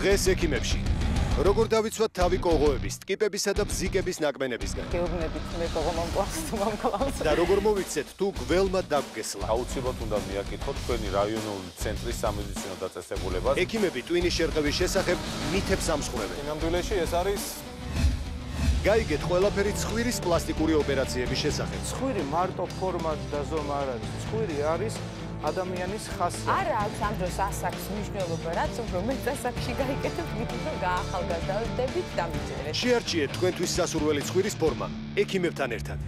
დღეს ექიმებში. როგორ დავიცვათ თავი კოღოების, ტკიპებისა და ბზიკების ნაკმენებისგან? გეუბნებით მე კოღო მომკლავს თუ მომკლავს. და როგორ მოვიქცეთ თუ გველმა დაგვგესლა? აუცილებლად უნდა მიაკითხოთ თქვენი რაიონული ცენტრის სამედიცინო დაწესებულებას. ექიმები ტვინის შერყევის შესახებ მითებს ამსხვრევენ. ნამდვილში ეს არის გაიგეთ ყველაფერი ცხვირის პლასტიკური ოპერაციების შესახებ. ცხვირი მარტო ფორმად და ზომა არ არის. ცხვირი არის ადამიანის ხასიათი. არა აქვს ამ დროს ასაკს მნიშვნელობა, რაც უფრო მეტ ასაკში გაიკეთებთ, გითხრათ რომ გაახალგაზრდებით დამიჯერეთ. შეარჩიეთ თქვენთვის სასურველი ცხვირის ფორმა ექიმებთან ერთად.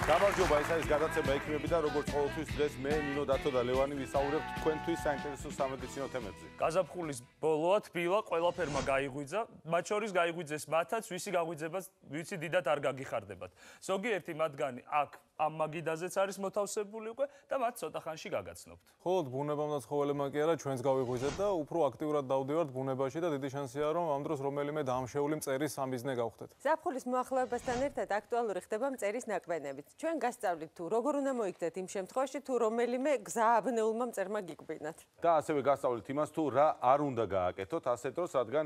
გამარჯობა, ეს არის გადაცემა ექიმებიდან, როგორც ყოველთვის დღეს მე ნინო დათო და ლევანი ვისაუბრებთ თქვენთვის საინტერესო სამედიცინო თემებზე. გაზაფხულის ბოლოა თბილა, ყველაფერმა გაიღვიძა, მათ შორის გაიღვიძეს მათაც, ვისი გაღვიძებას, ვიცი დიდად არ გაგიხარდებათ. ზოგიერთი მათგანი აქ ამ მაგიდაზეც არის მოთავსებული უკვე და მათ ცოტა ხანში გაგაცნობთ. ხოლო ბუნებამ და ცხოველებმა კი არა, ჩვენს გავიღვიძეთ და უფრო აქტიურად დავდივართ ბუნებაში და დიდი შანსია რომ ამ დროს რომელიმე დამშეული მწერის სამიზნე გავხდეთ. ზაფხულის მოახლოებასთან ერთად აქტუალური ხდება მწერის ნაკმენებიც. ჩვენ გასწავლით თუ როგორ უნდა მოიქცეთ იმ შემთხვევაში თუ რომელიმე გზააბნეულმა მწერმა გიკვბინათ. და ასევე გასწავლით იმას თუ რა არ უნდა გააკეთოთ ასეთ დროს, რადგან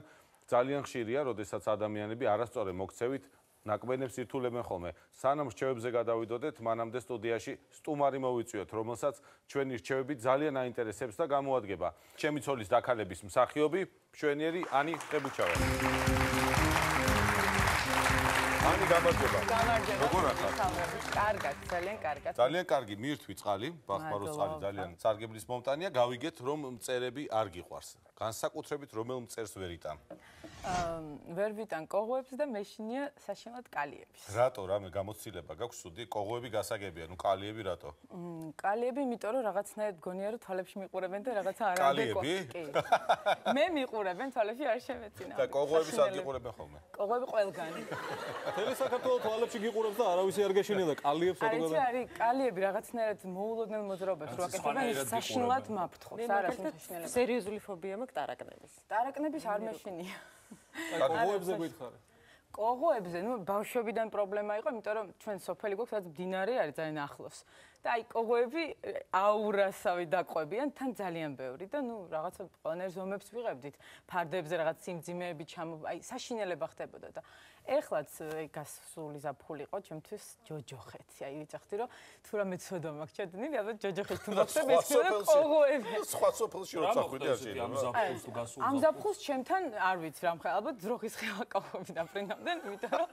ძალიან ხშირია, როდესაც ადამიანები არასწორი მოქცევით ნაკმენებს ირთულებენ ხოლმე. სანამ რჩევებზე გადავიდოდეთ, მანამდე სტუდიაში სტუმარი მოვიწვიოთ, რომელსაც ჩვენი რჩევები ძალიან აინტერესებს და გამოადგება. ჩემი ცოლის დაქალების მსახიობი, მშვენიერი ანი ხებუჩავა. ანი, გამარჯობა. როგორ ახალ? კარგად, ძალიან კარგად. ძალიან კარგი, მირთვი წყალი, ბახმარო წყალი ძალიან სარგებლის მომტანია, გავიგეთ რომ მწერები არ გიყვარს. განსაკუთრებით რომელ მწერს ვერ იტან? ვერ ვიტან კოღოებს და მეშინია საშინლად კალიების. რატო რამე გამოცდილება გაქვს სუდი? კოღოები გასაგებია, ნუ კალიები რატო? კალიები, იმიტომ რომ რაღაცნაირად გონია რომ თვალებში მიყურებენ და რაღაცა არ კალიები? მე მიყურებენ, თვალებში არ შემეცინა. და კოღოების არ გიყურებენ ხოლმე? კოღოები ყველგანი. მთელი საქართველო თვალებში გიყურებს და არავის არ გეშინია და კალიებს აკეთებენ. არის კალიები რაღაცნაირად მოულოდნელ მოძრაობას რო აკეთებენ, საშინლად მაფრთხობს. არა, საშინლად. სერიოზული ფობია მაქვს ტარაკნების. ტარაკნების არ მეშინია. კოღოებზე გითხარი. კოღოებზე, ნუ ბავშვობიდან პრობლემა იყო, იმიტომ რომ ჩვენ სოფელი გვაქვს, სადაც მდინარე არის ძალიან ახლოს. და აი კოღოები აურასავი დაყვებიან, თან ძალიან ბევრი და ნუ რაღაცა ყველანაირ ზომებს ვიღებდით. ფარდებზე რაღაც სიმძიმეები აი საშინელება ხდებოდა და ეხლაც გასული ზაფხული იყო ჩემთვის ჯოჯოხეთი. აი ვიცახდი რომ თუ რამე ცოდვა მაქვს ჩადნილი, ალბათ ჯოჯოხეთი თუ მოხდება ეს კოღოები. სხვა სოფელში როცა ხვიდე არ შეიძლება. ამ ზაფხულს თუ გასულ ამ ზაფხულს ჩემთან არ ვიცი რა მხოლოდ ალბათ ძროხის ხელა კოღოები დაფრინავდნენ, იმიტომ რომ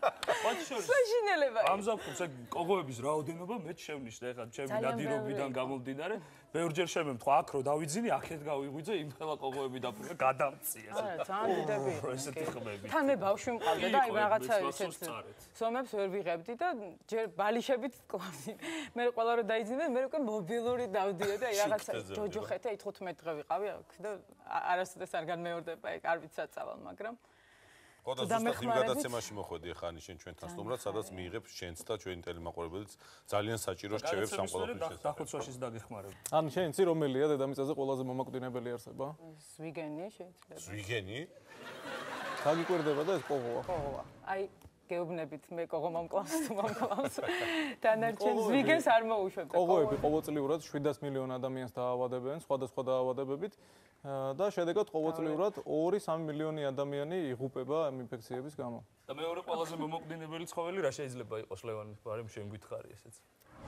საშინელება. ამ ზაფხულს ეგ კოღოების რაოდენობა მეც შევნიშნე ეხლა ჩემი ნადირობიდან გამომდინარე. ბევრჯერ შემემთხვა აქ რო დავიძინი, აქეთ გავიღვიძე, იმ ხელა კოღოები დაფრინავ, გადამწია. არა, ძალიან დიდები იყო. ესეთი ხმები. თან მე ბავშვი მყავდა და აი რაღაცა ესეთ ზომებს ვერ ვიღებდი და ჯერ ბალიშებით კლავდი. მე ყველა რო დაიძინე, მე უკვე მობილური დავდიე და აი რაღაცა ჯოჯოხეთი, აი 15 დღე ვიყავი აქ და არასოდეს არ განმეორდება, ეგ არ ვიცი საწავალ, მაგრამ ხოდა ზუსტად იმ გადაცემაში მოხვედი ახლა ანი შენ ჩვენთან სტუმრად, სადაც მიიღებ შენც და ჩვენი ტელემაყურებელიც ძალიან საჭირო რჩევებს ამ ყველაფრის. დახოცვაშიც დაგეხმარებ. ან შენ იცი რომელია დედამიწაზე ყველაზე მომაკვდინებელი არსება? ზვიგენი შეიძლება. ზვიგენი? გაგიკვირდება და ეს კოღოა. კოღოა. აი გეუბნებით მე კოღო მომკლავს თუ მომკლავს. დანარჩენ ზვიგენს არ მოუშვებთ. კოღოები ყოველწლიურად 700 მილიონ ადამიანს დაავადებენ სხვადასხვა დაავადებებით და შედეგად ყოველწლიურად 2-3 მილიონი ადამიანი იღუპება ამ ინფექციების გამო. და მეორე ყველაზე მომაკვდინებელი ცხოველი რა შეიძლება იყოს ლევანი? ბარემ შენ გითხარი ესეც.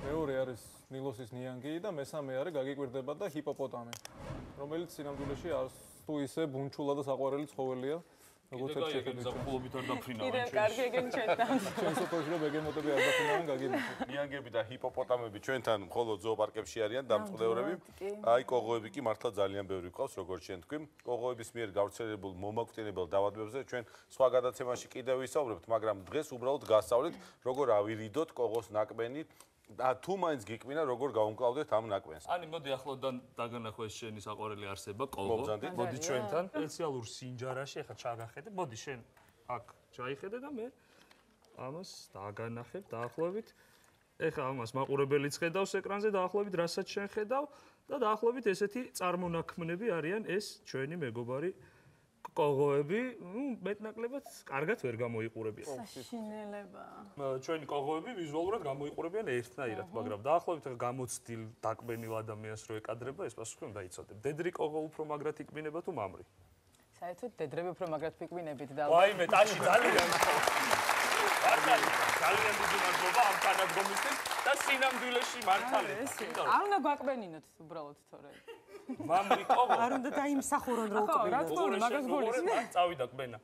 მეორე არის ნილოსის ნიანგი და მესამე არის გაგიკვირდება და ჰიპოპოტამი, რომელიც სინამდვილეში თუ ისე ბუნჩულა და საყვარელი ცხოველია. როგორც ერთ შეხედვით ზაფხულობით არ დაფრინავენ. კიდევ კარგი ეგენ ჩვენთან. ჩვენ სოფელში რომ ეგემოტები არ დაფრინავენ გაგინახეთ. ნიანგები და ჰიპოპოტამები ჩვენთან მხოლოდ ზოოპარკებში არიან დამწყდევრები. აი კოღოები კი მართლა ძალიან ბევრი ყავს, როგორც შენ თქვი. კოღოების მიერ გავრცელებულ მომაკვდინებელ დაავადებებზე ჩვენ სხვა გადაცემაში კიდევ ვისაუბრებთ, მაგრამ დღეს უბრალოდ გასწავლით, როგორ ავირიდოთ კოღოს ნაკმენი. და თუ მაინც გიკვინა როგორ გავუმკლავდეთ ამ ნაკმენს. ანი მოდი ახლოდან დაგანახო ეს შენი საყვარელი არსება კოღო. მოდი ჩვენთან სპეციალურ სინჯარაში ახლა ჩაგახედე. მოდი შენ აქ ჩაიხედე და მე ამას დააგანახებ დაახლოებით. ეხლა ამას მაყურებელიც ხედავს ეკრანზე დაახლოებით, რასაც შენ ხედავ და დაახლოებით ესეთი წარმონაქმნები არიან ეს ჩვენი მეგობარი კოღოები, მეტნაკლებად კარგად ვერ გამოიყურებიან. საშინელება. ჩვენი კოღოები ვიზუალურად გამოიყურებიან ერთნაირად, მაგრამ დაახლოებით გამოცდილ დაკბენილ ადამიანს რო ეკადრება, ეს პასუხი უნდა იცოდე. დედრი კოღო უფრო მაგრად იკბინება თუ მამრი? საერთოდ დედრები უფრო მაგრად ფიკვინებით და ვაიმე, ტაში ძალიან მართალი, ძალიან დიდი მადლობა ამ თანადგომისთვის და სინამდვილეში მართალი. არ უნდა გვაყბენინოთ უბრალოდ თორე. მამრი კოღო არ უნდა დაიმსახურონ რო უკბინოთ. მაგას გულისხმობ. წავიდა კბენა.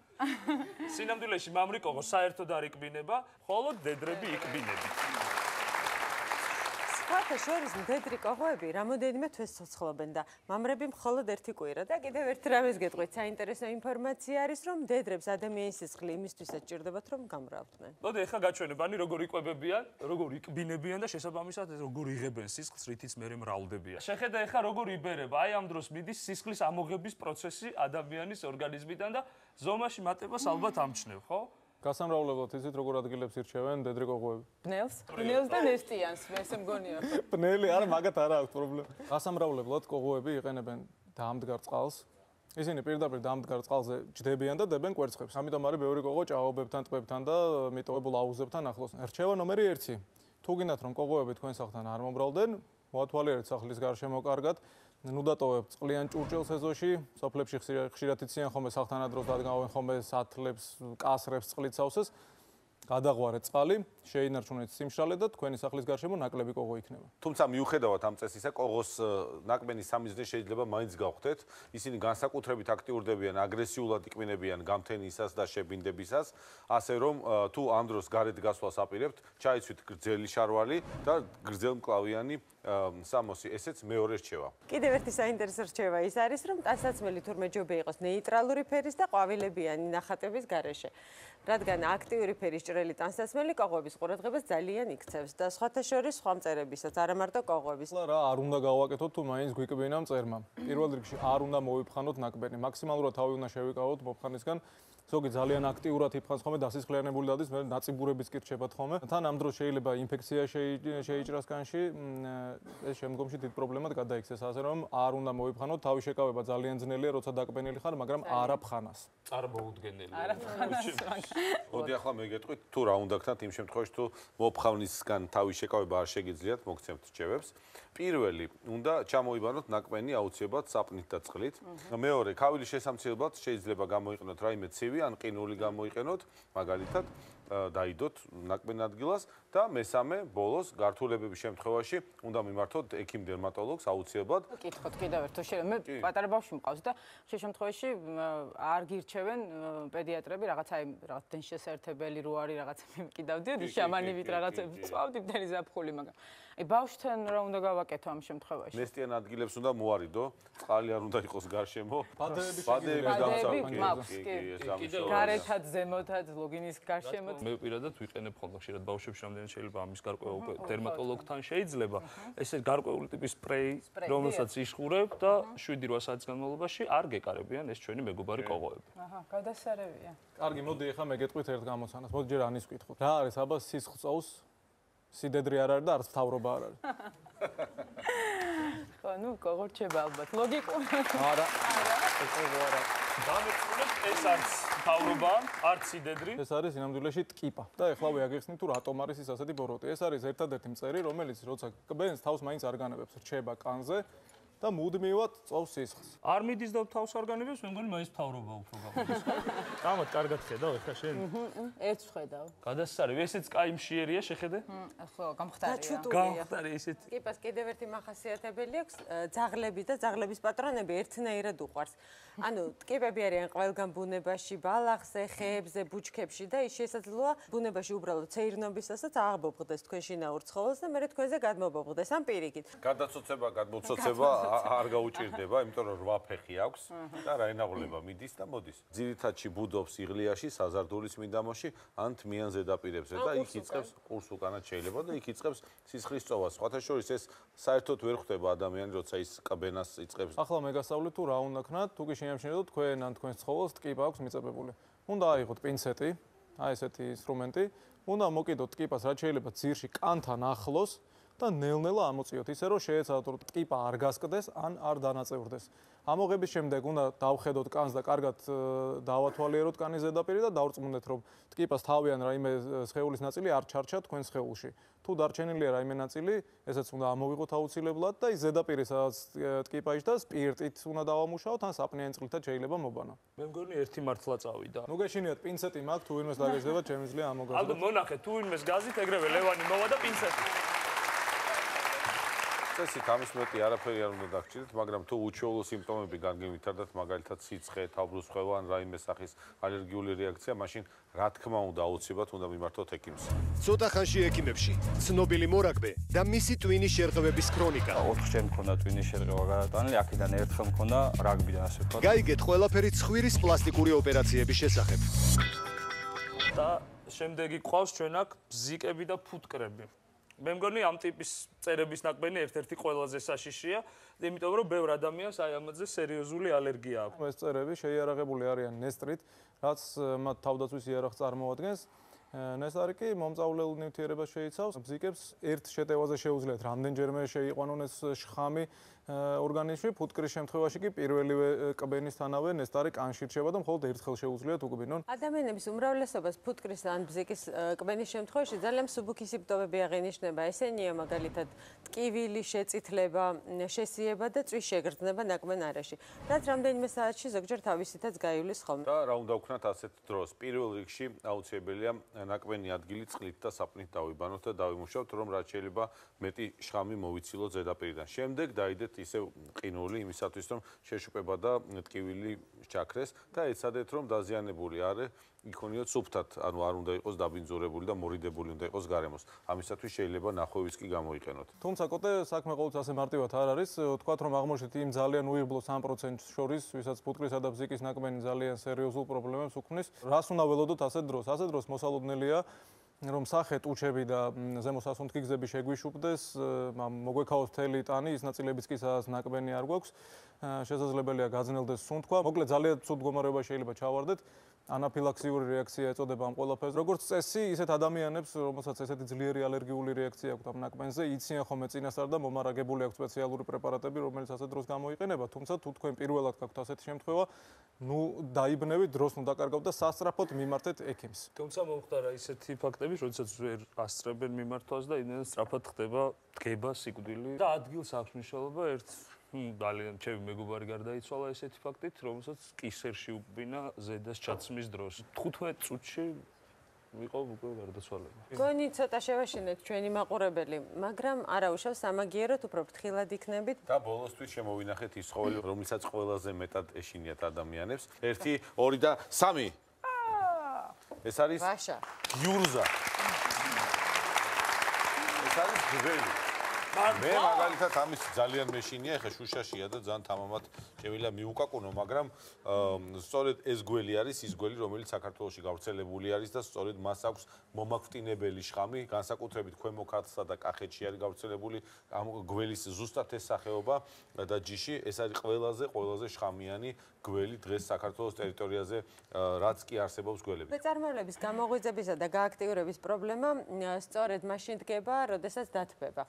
სინამდვილეში მამრი კოღო საერთოდ არ იკბინება, ხოლო დედრები იკბინებით. სხვათა შორის მდედრი კოღოები რამოდენიმე თვეს ცოცხლობენ და მამრები მხოლოდ ერთი კვირა და კიდევ ერთ რამეს გეტყვით, საინტერესო ინფორმაცია არის, რომ მდედრებს ადამიანის სისხლი იმისთვისაც ჭირდებათ, რომ გამრავდნენ. მოდი ეხლა გაჩვენებანი როგორ იკვებებიან, როგორ იკბინებიან და შესაბამისად როგორ იღებენ სისხლს, რითიც მერე მრავლდებიან. შეხედა ეხლა როგორ იბერება, აი ამ დროს მიდის სისხლის ამოღების პროცესი ადამიანის ორგანიზმიდან და ზომაში მატებას ალბათ ამჩნევ, ხო? გასამრავლებლად იცით როგორ ადგილებს ირჩევენ დედრი კოღოები? ბნელს და ნესტიანს, მე ესე მგონია. ბნელი არა, მაგათ არა აქვს პრობლემა. გასამრავლებლად კოღოები იყენებენ დაამდგარ წყალს. ისინი პირდაპირ დაამდგარ წყალზე ჯდებიან და დებენ კვერცხებს. ამიტომ არის ბევრი კოღო ჭაობებთან, ტბებთან და მიტოვებულ აუზებთან ახლოს. რჩევა ნომერი 1. თუ გინდათ რომ კოღოები თქვენ სახლთან არ მომრავლდნენ, მოათვალიერეთ სახლის გარშემო კარგად. ნუ დატოვებთ წყლიან ჭურჭელს ეზოში, სოფლებში ხშირად იციან ხოლმე სახლთან ადროს დადგავენ ხოლმე სათლებს, კასრებს, წყლით სავსეს. გადაღვარეთ წყალი, შეინარჩუნეთ სიმშრალე და თქვენი სახლის გარშემო ნაკლები კოღო იქნება. თუმცა მიუხედავად ამ წესისა, კოღოს ნაკბენის სამიზნე შეიძლება მაინც გავხდეთ. ისინი განსაკუთრებით აქტიურდებიან, აგრესიულად იკბინებიან გამთენისას და შებინდებისას, ასე რომ თუ ამ დროს გარეთ გასვლას აპირებთ, ჩაიცვით გრძელი შარვალი და გრძელმკლავიანი სამოსი, ესეც მეორე რჩევა. კიდევ ერთი საინტერესო რჩევა ის არის, რომ ტანსაცმელი თურმე ჯობია იყოს ნეიტრალური ფერის და ყვავილებიანი ნახატების გარეშე. რადგან აქტიური ფერის ჭრელი ტანსაცმელი კოღოების ყურადღებას ძალიან იქცევს და სხვათა შორის სხვა მწერებისაც, არა მარტო კოღოების. რა არ უნდა გავაკეთოთ თუ მაინც გვიკბინა მწერმა. პირველ რიგში არ უნდა მოვიფხანოთ ნაკბენი. მაქსიმალურად თავი უნდა შევიკავოთ მოფხანისგან. ზოგი ძალიან აქტიურად იფხანს ხოლმე დასისხლიანებული დადის, მე ნაწიბურების კი რჩებათ ხოლმე. თან ამ დროს შეიძლება ინფექცია შეიჭრას განში, ეს შემდგომში დიდ პრობლემად გადაიქცეს, ასე რომ არ უნდა მოვიფხანოთ, თავი შეკავება ძალიან ძნელია, როცა დაკბენილი ხარ, მაგრამ არა ფხანას. წარმოუდგენელია. არა ფხანას. მოდი ახლა მე გეტყვით თუ რა უნდა გქნათ იმ შემთხვევაში თუ მოფხავნისგან თავის შეკავება არ შეგიძლიათ, მოგცემთ რჩევებს. პირველი, უნდა ჩამოიბანოთ ნაკბენი აუცილებლად საპნით და წყლით. მეორე, ქავილის შესამცირებლად შეიძლება გამოიყენოთ რაიმე ცივი ან ყინული გამოიყენოთ, მაგალითად, დაიდოთ ნაკბენ ადგილას და მესამე, ბოლოს გართულებების შემთხვევაში უნდა მიმართოთ ექიმ დერმატოლოგს აუცილებლად. კითხოთ კიდევ ერთ, თუ შეიძლება მე პატარა ბავშვი მყავს და შე შემთხვევაში არ გირჩევენ პედიატრები რაღაცა დენშესერთებელი რო არის რაღაცა მიკიდავდიოდი შამანივით რაღაცები წვავდი მთელი ზაფხული, მაგრამ აი ბავშვთან რა უნდა გავაკეთო ამ შემთხვევაში? ნესტიან ადგილებს უნდა მოარიდო, წყალი არ უნდა იყოს გარშემო. ბადეების გამოსავალი. გარეთად, ზემოთად, ლოგინის გარშემო. მე პირადად ვიყენებ ხოლმე ხშირად ბავშვებში რამდენად შეიძლება ამის გარკვეულ დერმატოლოგთან შეიძლება ესე გარკვეული ტიპის სპრეი რომელსაც იშხურებ და 7-8 საათის განმავლობაში არ გეკარებიან ეს ჩვენი მეგობარი კოღოები. აჰა, გადასარევია. კარგი, მოდი ახლა მე გეტყვით ერთ გამოცანას. მოდი ჯერ ანის ვკითხოთ. რა არის აბა სისხლს წოვს? სიდედრი არ არის და არც თავრობა არ არის. ხო, ნუ კოღო რჩება ალბათ. ლოგიკურ. არა. კოღო არა. დამეწუნეთ ეს არის თავრობა, არც სიდედრი. ეს არის სინამდვილეში ტკიპა. და ეხლა ვიაგიხსნით თუ რატომ არის ის ასეთი ბოროტი. ეს არის ერთადერთი მწერი, რომელიც როცა კბენს თავს მაინც არ განებებს, რჩება კანზე და მუდმივად წოვს სისხლს. არ მიდის და თავს არ განებებს, მე მგონი მაინც თავრობა უფრო გამოდის. გამოთ, კარგად ხედავ ეხლა შენ. ერთს ხედავ. გადასარევი, ესეც კაი მშიერია, შეხედე? ხო, გამختარია. გამختარი ესეთ. ტკიპას კიდევ ერთი მახასიათებელი აქვს, ძაღლები და ძაღლების პატრონები ერთნაირად უყვარს. ანუ ტკიპები არიან ყველგან ბუნებაში, ბალახზე, ხეებზე, ბუჩქებში და ის შესაძლოა ბუნებაში უბრალოდ ცეირნობისასაც აღბობღდეს თქვენ შინაურ ცხოველს და მე თქვენზე გადმობობღდეს ამ პირიქით. გადაცოცება, გადმოცოცება არ გაუჭირდება, იმიტომ რომ 8 ფეხი აქვს და რაინაღლება მიდის და მოდის. ძირითადში ბუდობს იღლიაში, საზარდულის მიდამოში, ან თმიან ზედაპირებზე და იქ იწყებს ყურს უკანად შეიძლება და იქ იწყებს სისხლის წოვას. სხვათა შორის ეს საერთოდ ვერ ხვდება ადამიანი, როცა ის კბენას იწყებს. ახლა მე გასწავლეთ თუ რა უნდა ქნათ, თუ კი შეამჩნევთ თქვენ ან თქვენს ცხოველს ტკიპა აქვს მიწებებული. უნდა აიღოთ პინცეტი, აი ესეთი ინსტრუმენტი უნდა მოკიდოთ ტკიპას რაც შეიძლება ძირში კანთან ახლოს და ნელ-ნელა ამოწიოთ ისე რომ შეეცადოთ რომ ტკიპა არ გასკდეს ან არ დანაწევრდეს. ამოღების შემდეგ უნდა დავხედოთ კანს და კარგად დავათვალიეროთ კანის ზედაპირი და დავrწმუნდეთ რომ ტკიპას თავი ან რაიმე სხეულის ნაწილი არ ჩარჩა თქვენ სხეულში. თუ დარჩენილია რაიმე ნაწილი, ესეც უნდა ამოვიღოთ აუცილებლად და ის ზედაპირი სადაც ტკიპა იჯდა სპირტით უნდა დავამუშაოთ ან საპნიანი წყლითაც შეიძლება მობანო. მე მგონი ერთი მართლა წავიდა. ნუ გეშინიათ პინცეტი მაქვს თუ ვინმეს დაგეჯდება შემიძლია ამოგაზრდოთ. ალბათ მონახეთ თუ ვინმეს გაზით ეგრევე ლევანი მოვა და პინცეტი. წესით ამის მეტი არაფერი არ უნდა დაგჭირდეთ, მაგრამ თუ უჩვეულო სიმპტომები განგივითარდათ, მაგალითად სიცხე, თავბრუსხვევა ან რაიმე სახის ალერგიული რეაქცია, მაშინ რა თქმა უნდა აუცილებლად უნდა მიმართოთ ექიმს. ცოტა ხანში ექიმებში ცნობილი მორაგბე და მისი ტვინის შერყევების ქრონიკა. 4-ჯერ მქონდა ტვინის შერყევა გადატანილი, აქედან ერთხელ მქონდა რაგბიდან ასე ვთქვათ. გაიგეთ ყველაფერი ცხვირის პლასტიკური ოპერაციების შესახებ. და შემდეგი ყავს ჩვენ აქ ბზიკები და ფუტკრები. მე მგონი ამ ტიპის წერების ნაკბენი ერთ-ერთი ყველაზე საშიშია, იმიტომ რომ ბევრ ადამიანს აი ამაზე სერიოზული ალერგია აქვს. ეს წერები შეიარაღებული არიან ნესტრით, რაც მათ თავდაცვის იარაღს წარმოადგენს. ნესტარი კი მომწავლელ ნივთიერებას შეიცავს. ბზიკებს ერთ შეტევაზე შეუძლიათ რამდენჯერმე შეიყვანონ ეს შხამი ორგანიზმში, ფუტკრის შემთხვევაში კი პირველივე კბენისთანავე ნესტარი კანში რჩება და მხოლოდ ერთხელ შეუძლიათ უკბინონ. ადამიანების უმრავლესობას ფუტკრის ან ბზიკის კბენის შემთხვევაში ძალიან მსუბუქი სიმპტომები აღინიშნება. ესენია მაგალითად ტკივილი, შეწითლება, შესიება და წვის შეგრძნება ნაკბენ არეში. რაც რამდენიმე საათში ზოგჯერ თავისითაც გაივლის ხოლმე. და რა უნდა ვქნათ ასეთ დროს? პირველ რიგში აუცილებელია ნაკბენი ადგილი წყლით და საპნით დავიბანოთ და დავიმუშავოთ, რომ რაც შეიძლება მეტი შხამი მოვიცილოთ ზედაპირიდან. შემდეგ დაიდეთ ისე ყინული იმისათვის, რომ შეშუპება და ტკივილი ჩაქრეს და ეცადეთ, რომ დაზიანებული არე იქონიოთ სუფთად, ანუ არ უნდა იყოს დაბინძურებული და მორიდებული უნდა იყოს გარემოს. ამისათვის შეიძლება ნახევრის კი გამოიყენოთ. თუმცა კოტე საქმე ყოველთვის ასე მარტივად არ არის. ვთქვათ, რომ აღმოჩნდით იმ ძალიან უიღბლო 3%-ს შორის, ვისაც ფუტკრისა და ბზიკის ნაკბენი ძალიან სერიოზულ პრობლემებს უქმნის. რას უნდა ველოდოთ ასეთ დროს? ასეთ დროს მოსალოდნელია რომ სახე ტუჩები და ზემო სასუნთქი გზები შეგვიშუპდეს, მოგვექაოს მთელი ტანი, ის ნაწილებიც კი სადაც ნაკბენი არ გვაქვს, შესაძლებელია გაძნელდეს სუნთქვა. მოკლედ ძალიან ცუდ მდგომარეობაში შეიძლება ჩავარდეთ. ანაფილაქსიური რეაქცია ეწოდება ამ ყველაფერს. როგორც წესი, ისეთ ადამიანებს, რომელსაც ესეთი ძლიერი ალერგიული რეაქცია აქვთ ამ ნაკბენზე, იციან ხოლმე წინასწარ და მომარაგებული აქვს სპეციალური პრეპარატები, რომელიც ასეთ დროს გამოიყენება. თუმცა თუ თქვენ პირველად გაქვთ ასეთი შემთხვევა, ნუ დაიბნევით, დროს ნუ დაკარგავთ და სასწრაფოდ მიმართეთ ექიმს. თუმცა მომხდარა ისეთი ფაქტები, როდესაც ვერ ასწრებენ მიმართვას და იმენ სწრაფად ხდება დგება სიკვდილი და ადგილს აქვს მნიშვნელობა ერთ ძალიან ჩემი მეგობარი გარდაიცვალა ესეთი ფაქტით, რომელსაც კისერში უკბინა ზედას ჩაცმის დროს. 15 წუთში ვიყო უკვე გარდაცვალება. გონი ცოტა შევაშინეთ ჩვენი მაყურებელი, მაგრამ არა უშავს სამაგიეროდ უფრო ფრთხილად იქნებით. და ბოლოსთვის შემოვინახეთ ის ხოველი, რომელსაც ყველაზე მეტად ეშინიათ ადამიანებს. 1, 2 და 3. ეს არის ვაშა. იურზა. ეს არის გველი. მე მაგალითად ამის ძალიან მეშინია, ეხა შუშაშია და ძალიან თამამად შევილა მიუკაკუნო, მაგრამ სწორედ ეს გველი არის ის გველი, რომელიც საქართველოში გავრცელებული არის და სწორედ მას აქვს მომაკვდინებელი შხამი, განსაკუთრებით ქვემო ქართლსა და კახეთში არის გავრცელებული ამ გველის ზუსტად ეს სახეობა და ჯიში, ეს არის ყველაზე შხამიანი გველი დღეს საქართველოს ტერიტორიაზე, რაც კი არსებობს გველები. მეწარმოვლების გამოღვიძებისა და გააქტიურების პრობლემა სწორედ მაშინ დგება, როდესაც დათბება.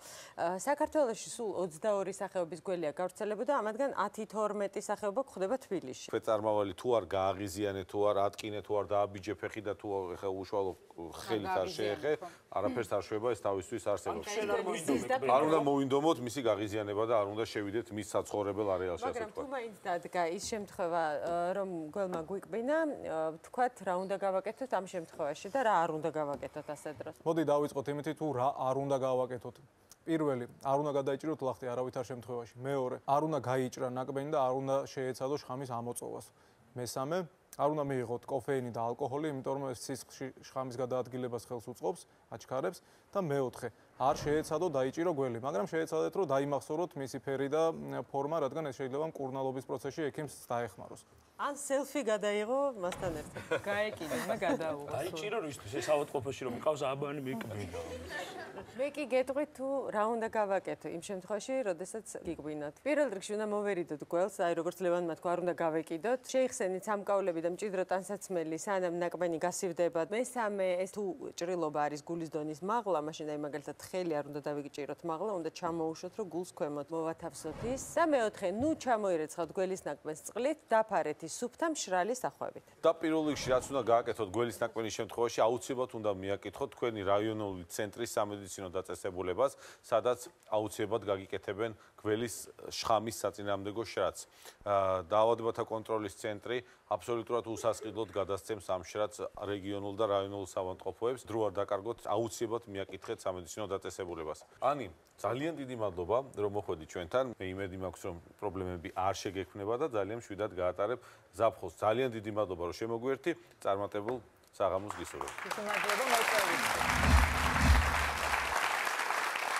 საქართველოში სულ 22 სახეობის გველია გავრცელებული და ამათგან 10-12 სახეობა გვხვდება თბილისში. ქვეწარმავალი თუ არ გააღიზიანე, თუ არ ატკინე, თუ არ დააბიჯე ფეხი და თუ ეხა უშუალო ხელით არ შეეხე, არაფერს არ შვება, ეს თავისთვის არსებობს. არ უნდა მოვინდომოთ მისი გაღიზიანება და არ უნდა შევიდეთ მის საცხოვრებელ არეალში, ასე მაგრამ თუ ვთქვათ. მაინც დადგა ის შემთხვევა, რომ გველმა გვიკბინა, თქვათ რა უნდა გავაკეთოთ ამ შემთხვევაში და რა არ უნდა გავაკეთოთ ასეთ დროს. მოდი დავიწყოთ იმით, თუ რა არ უნდა გავაკეთოთ. პირველი, არ უნდა გადაიჭიროთ ლახტი არავითარ შემთხვევაში. მეორე, არ უნდა გაიჭრა ნაკბენი და არ უნდა შეეცადო შხამის ამოწოვას. მესამე, არ უნდა მიიღოთ კოფეინი და ალკოჰოლი, იმიტომ რომ ეს სისხლში შხამის გადაადგილებას ხელს უწყობს, აჩქარებს და მეოთხე, არ შეეცადო დაიჭირო გველი, მაგრამ შეეცადეთ რომ დაიმახსოვროთ მისი ფერი და ფორმა, რადგან ეს შეიძლება მკურნალობის პროცესში ექიმს დაეხმაროს. ან სელფი გადაიღო მასთან ერთად. გაეკიდე, მე გადაუღო. დაიჭირო რისთვის ეს ავადმყოფოში რომ მიყავს აბანი მიკბინა. მე კი გეტყვი თუ რა უნდა გავაკეთო იმ შემთხვევაში, როდესაც გიგვინოთ. პირველ რიგში უნდა მოვერიდოთ გველს, აი როგორც ლევანმა თქვა, არ უნდა გავეკიდოთ. შეიხსენით სამკაულები და მჭიდრო ტანსაცმელი, სანამ ნაკბენი გასივდება. მესამე, ეს თუ ჭრილობა არის გულის დონის მაღლა, მაშინ აი მაგალითად ხელი არ უნდა დავიგჭიროთ მაღლა, უნდა ჩამოუშვოთ, რომ გულს ქვემოთ მოვათავსოთ ის. და მეოთხე, ნუ ჩამოირეცხავთ გველის ნაკბენს წყლით, დაფარეთ ის სუფთა მშრალი სახვევით. და პირველ რიგში რაც უნდა გააკეთოთ გველის ნაკბენის შემთხვევაში, აუცილებლად უნდა მიაკითხოთ თქვენი რაიონული ცენტრის სამედიცინო დაწესებულებას, სადაც აუცილებლად გაგიკეთებენ გველის შხამის საწინააღმდეგო შრატს. დაავადებათა კონტროლის ცენტრი აბსოლუტურად უსასყიდლოდ გადასცემს ამ შრატს რეგიონულ და რაიონულ საავადმყოფოებს. დრო არ დაკარგოთ, აუცილებლად მიაკითხეთ სამედიცინო დაწესებულებას. ანი, ძალიან დიდი მადლობა, რომ მოხვედით ჩვენთან. მე იმედი მაქვს, რომ პრობლემები არ შეგექმნება და ძალიან მშვიდად გაატარებ ზაფხულს. ძალიან დიდი მადლობა, რომ შემოგვიერთდი. წარმატებულ საღამოს გისურვებთ. მადლობა, მოწვევით.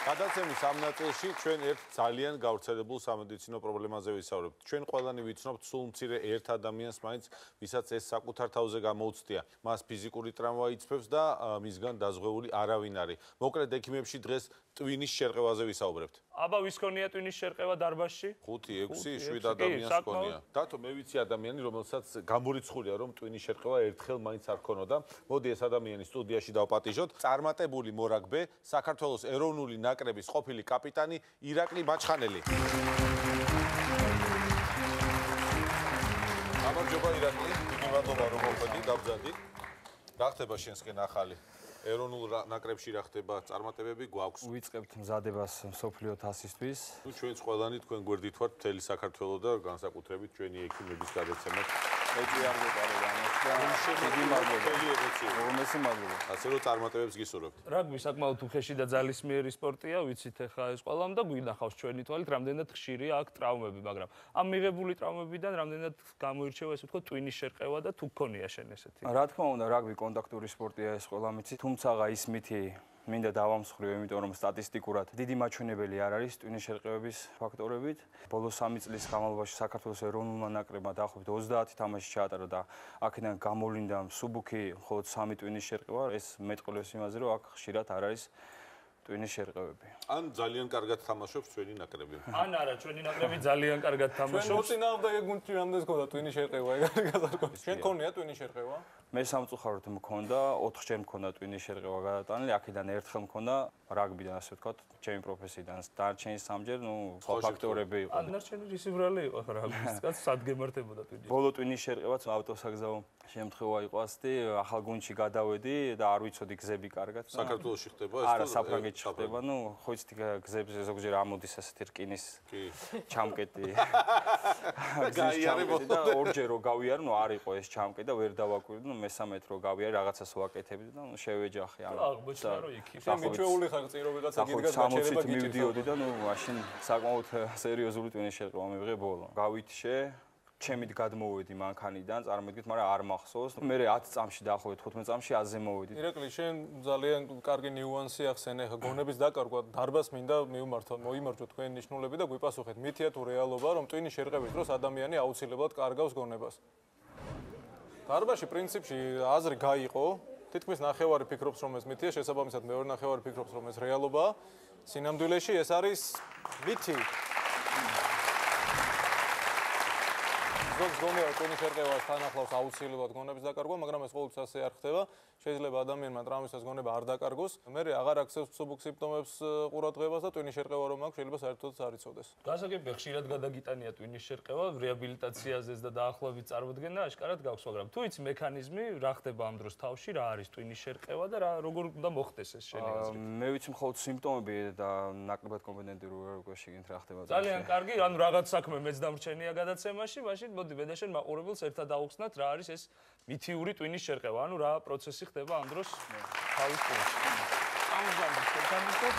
გადაცემის ამ ნაწილში ჩვენ ერთ ძალიან გავრცელებულ სამედიცინო პრობლემაზე ვისაუბრებთ. ჩვენ ყველანი ვიცნობთ სულ მცირე ერთ ადამიანს მაინც, ვისაც ეს საკუთარ თავზე გამოუცდია. მას ფიზიკური ტრავმა იწფებს და მისგან დაზღვეული არავინ არის. მოკლედ ექიმებში დღეს ტვინის შერყევაზე ვისაუბრებთ. აბა ვის ქონია ტვინის შერყევა დარბაზში? 5, 6, 7 ადამიანს ქონია. დათო მე ვიცი ადამიანი, რომელსაც გამორიცხულია, რომ ტვინის შერყევა ერთხელ მაინც არ ქონოდა. მოდი ეს ადამიანი სტუდიაში დავპატიჟოთ. წარმატებული მორაგბე, საქართველოს ეროვნული ნაკრების ყოფილი კაპიტანი ირაკლი მაჩხანელი. გამარჯობა ირაკლი, დიდი მადლობა რომ მოხვედი, დავბრძანდი. რა ხდება შენსკენ ახალი? ეროვნულ ნაკრებში რა ხდება? წარმატებები გვაქვს? ვიწყებთ მზადებას მსოფლიო თასისთვის. ნუ ჩვენც ყველანი თქვენ გვერდით ვართ მთელი საქართველოს და განსაკუთრებით ჩვენი ექიმების გადაცემად. ეჭვი არ გეტარებ ამას და დიდი მადლობა. უმეტესი მადლობა. ასე რომ წარმატებებს გისურვებთ. რაგბი საკმაოდ უხეში და ძალისმიერი სპორტია, ვიცით ახლა ეს ყველამ და გვინახავს ჩვენი თვალით, რამდენად ხშირია აქ ტრავმები, მაგრამ ამ მიღებული ტრავმებიდან რამდენად გამოირჩევა ესე ვთქვათ ტვინის შერყევა და თუ გქონია შენ ესეთი. რა თქმა უნდა, რაგბი კონტაქტური სპორტია, ეს ყველა მიცით. თუმცა ის მითი მინდა დავამსხვრიო, იმიტომ რომ სტატისტიკურად დიდი მაჩვენებელი არ არის ტვინის შერყევების ფაქტორებით. ბოლო 3 წლის განმავლობაში საქართველოს ეროვნულმა ნაკრებმა დაახლოებით 30 თამაში ჩაატარა და აქედან გამოვლინდა მსუბუქი მხოლოდ 3 ტვინის შერყევა. ეს მეტყველებს იმაზე, რომ აქ ხშირად არ არის ტვინის შერყევები. ან ძალიან კარგად თამაშობს ჩვენი ნაკრები. ან არა, ჩვენი ნაკრები ძალიან კარგად ჩვენ თამაშობს. მოწინააღმდეგე გუნდში რამდენს ქონდა ტვინის შერყევა, ეგ არის გაზარკვევი. შენ ქონია ტვინის შერყევა? მე სამწუხაროდ მქონდა, 4-ჯერ მქონდა ტვინის შერყევა გადატანილი, აქედან ერთხელ მქონდა რაგბიდან, ასე ვთქვათ, ჩემი პროფესიიდან. დარჩენი 3-ჯერ, სხვა ფაქტორები იყო. დანარჩენი რისიბრალი იყო რაგბის კაც სადგემართებოდა ტვინის. ბოლო ტვინის შერყევაც ავტოსაგზაო შემთხვევა იყო ასეთი, ახალ გუნდში გადავედი და არ ვიცოდი გზები კარგად. საქართველოში ხდება ეს? არა, საფრანგეთში ხდება. ნუ ხო იცით გზებზე ზოგჯერ ამოდის ასეთი რკინის ჩამკეტი. გაიარებ და ორჯერ რო გავიარე, ნუ არ იყო ეს ჩამკეტი და ვერ დავაკვირდი, ნუ მესამეთ რო გავიარე, რაღაცას ვაკეთებდი და ნუ შევეჯახე ამ. აღმოჩნდა რომ იქ შენ მიჩვეული ხარ წირო ვიღაცა გიდგას გაჩერება გიჭირს. მივდიოდი და ნუ მაშინ საკმაოდ სერიოზული ტვინის შერყევა მივიღე ბოლო. გავითიშე ჩემით გადმოვედი მანქანიდან, წარმოგიდგენთ, მაგრამ არ მახსოვს. მე 10 წამში დაახლოებით 15 წამში აზზე მოვედი. ირაკლი, შენ ძალიან კარგი ნიუანსი ახსენე, ხა გონების დაკარგვა, დარბაზს მინდა მოიმართო თქვენი ნიშნულები და გვიპასუხეთ, მითია თუ რეალობა, რომ ტვინის შერყევის დროს ადამიანი აუცილებლად კარგავს გონებას. დარბაზში პრინციპში აზრი გაიყო, თითქმის ნახევარი ფიქრობს, რომ ეს მითია, შესაბამისად მეორე ნახევარი ფიქრობს, რომ ეს რეალობაა. სინამდვილეში ეს არის მითი. ზოგს გონია ტვინის შერყევას თან ახლავს აუცილებლად გონების დაკარგვა, მაგრამ ეს ყოველთვის ასე არ ხდება. შეიძლება ადამიანმა ტრავმისას გონება არ დაკარგოს. მე აღარ აქცევს მსუბუქ სიმპტომებს ყურადღებას და ტვინის შერყევა რომ აქვს, შეიძლება საერთოდაც არ იცოდეს. გასაგებია ხშირად გადაგიტანია ტვინის შერყევა, რეაბილიტაციაზეც და დაახლოებით წარმოდგენა აშკარად გაქვს, მაგრამ თუ იცი მექანიზმი, რა ხდება ამ დროს თავში, რა არის ტვინის შერყევა და როგორ უნდა მოხდეს ეს შენი აზრით? მე ვიცი მხოლოდ სიმპტომები და ნაკლებად კომპეტენტი როგორ შეგინთ რა ხდება. ძალიან კარგი, ანუ რაღაც საქმე მეც დამრჩენია გადაცემაში, მაშინ მოდი ბედაშენ მაყურებელს ერთად დავუხსნათ რა არის ეს მითიური ტვინის შერყევა, ანუ რა პროცესი ხდება ამ დროს თავის ტვინში. ამჟამად შეგამისდეთ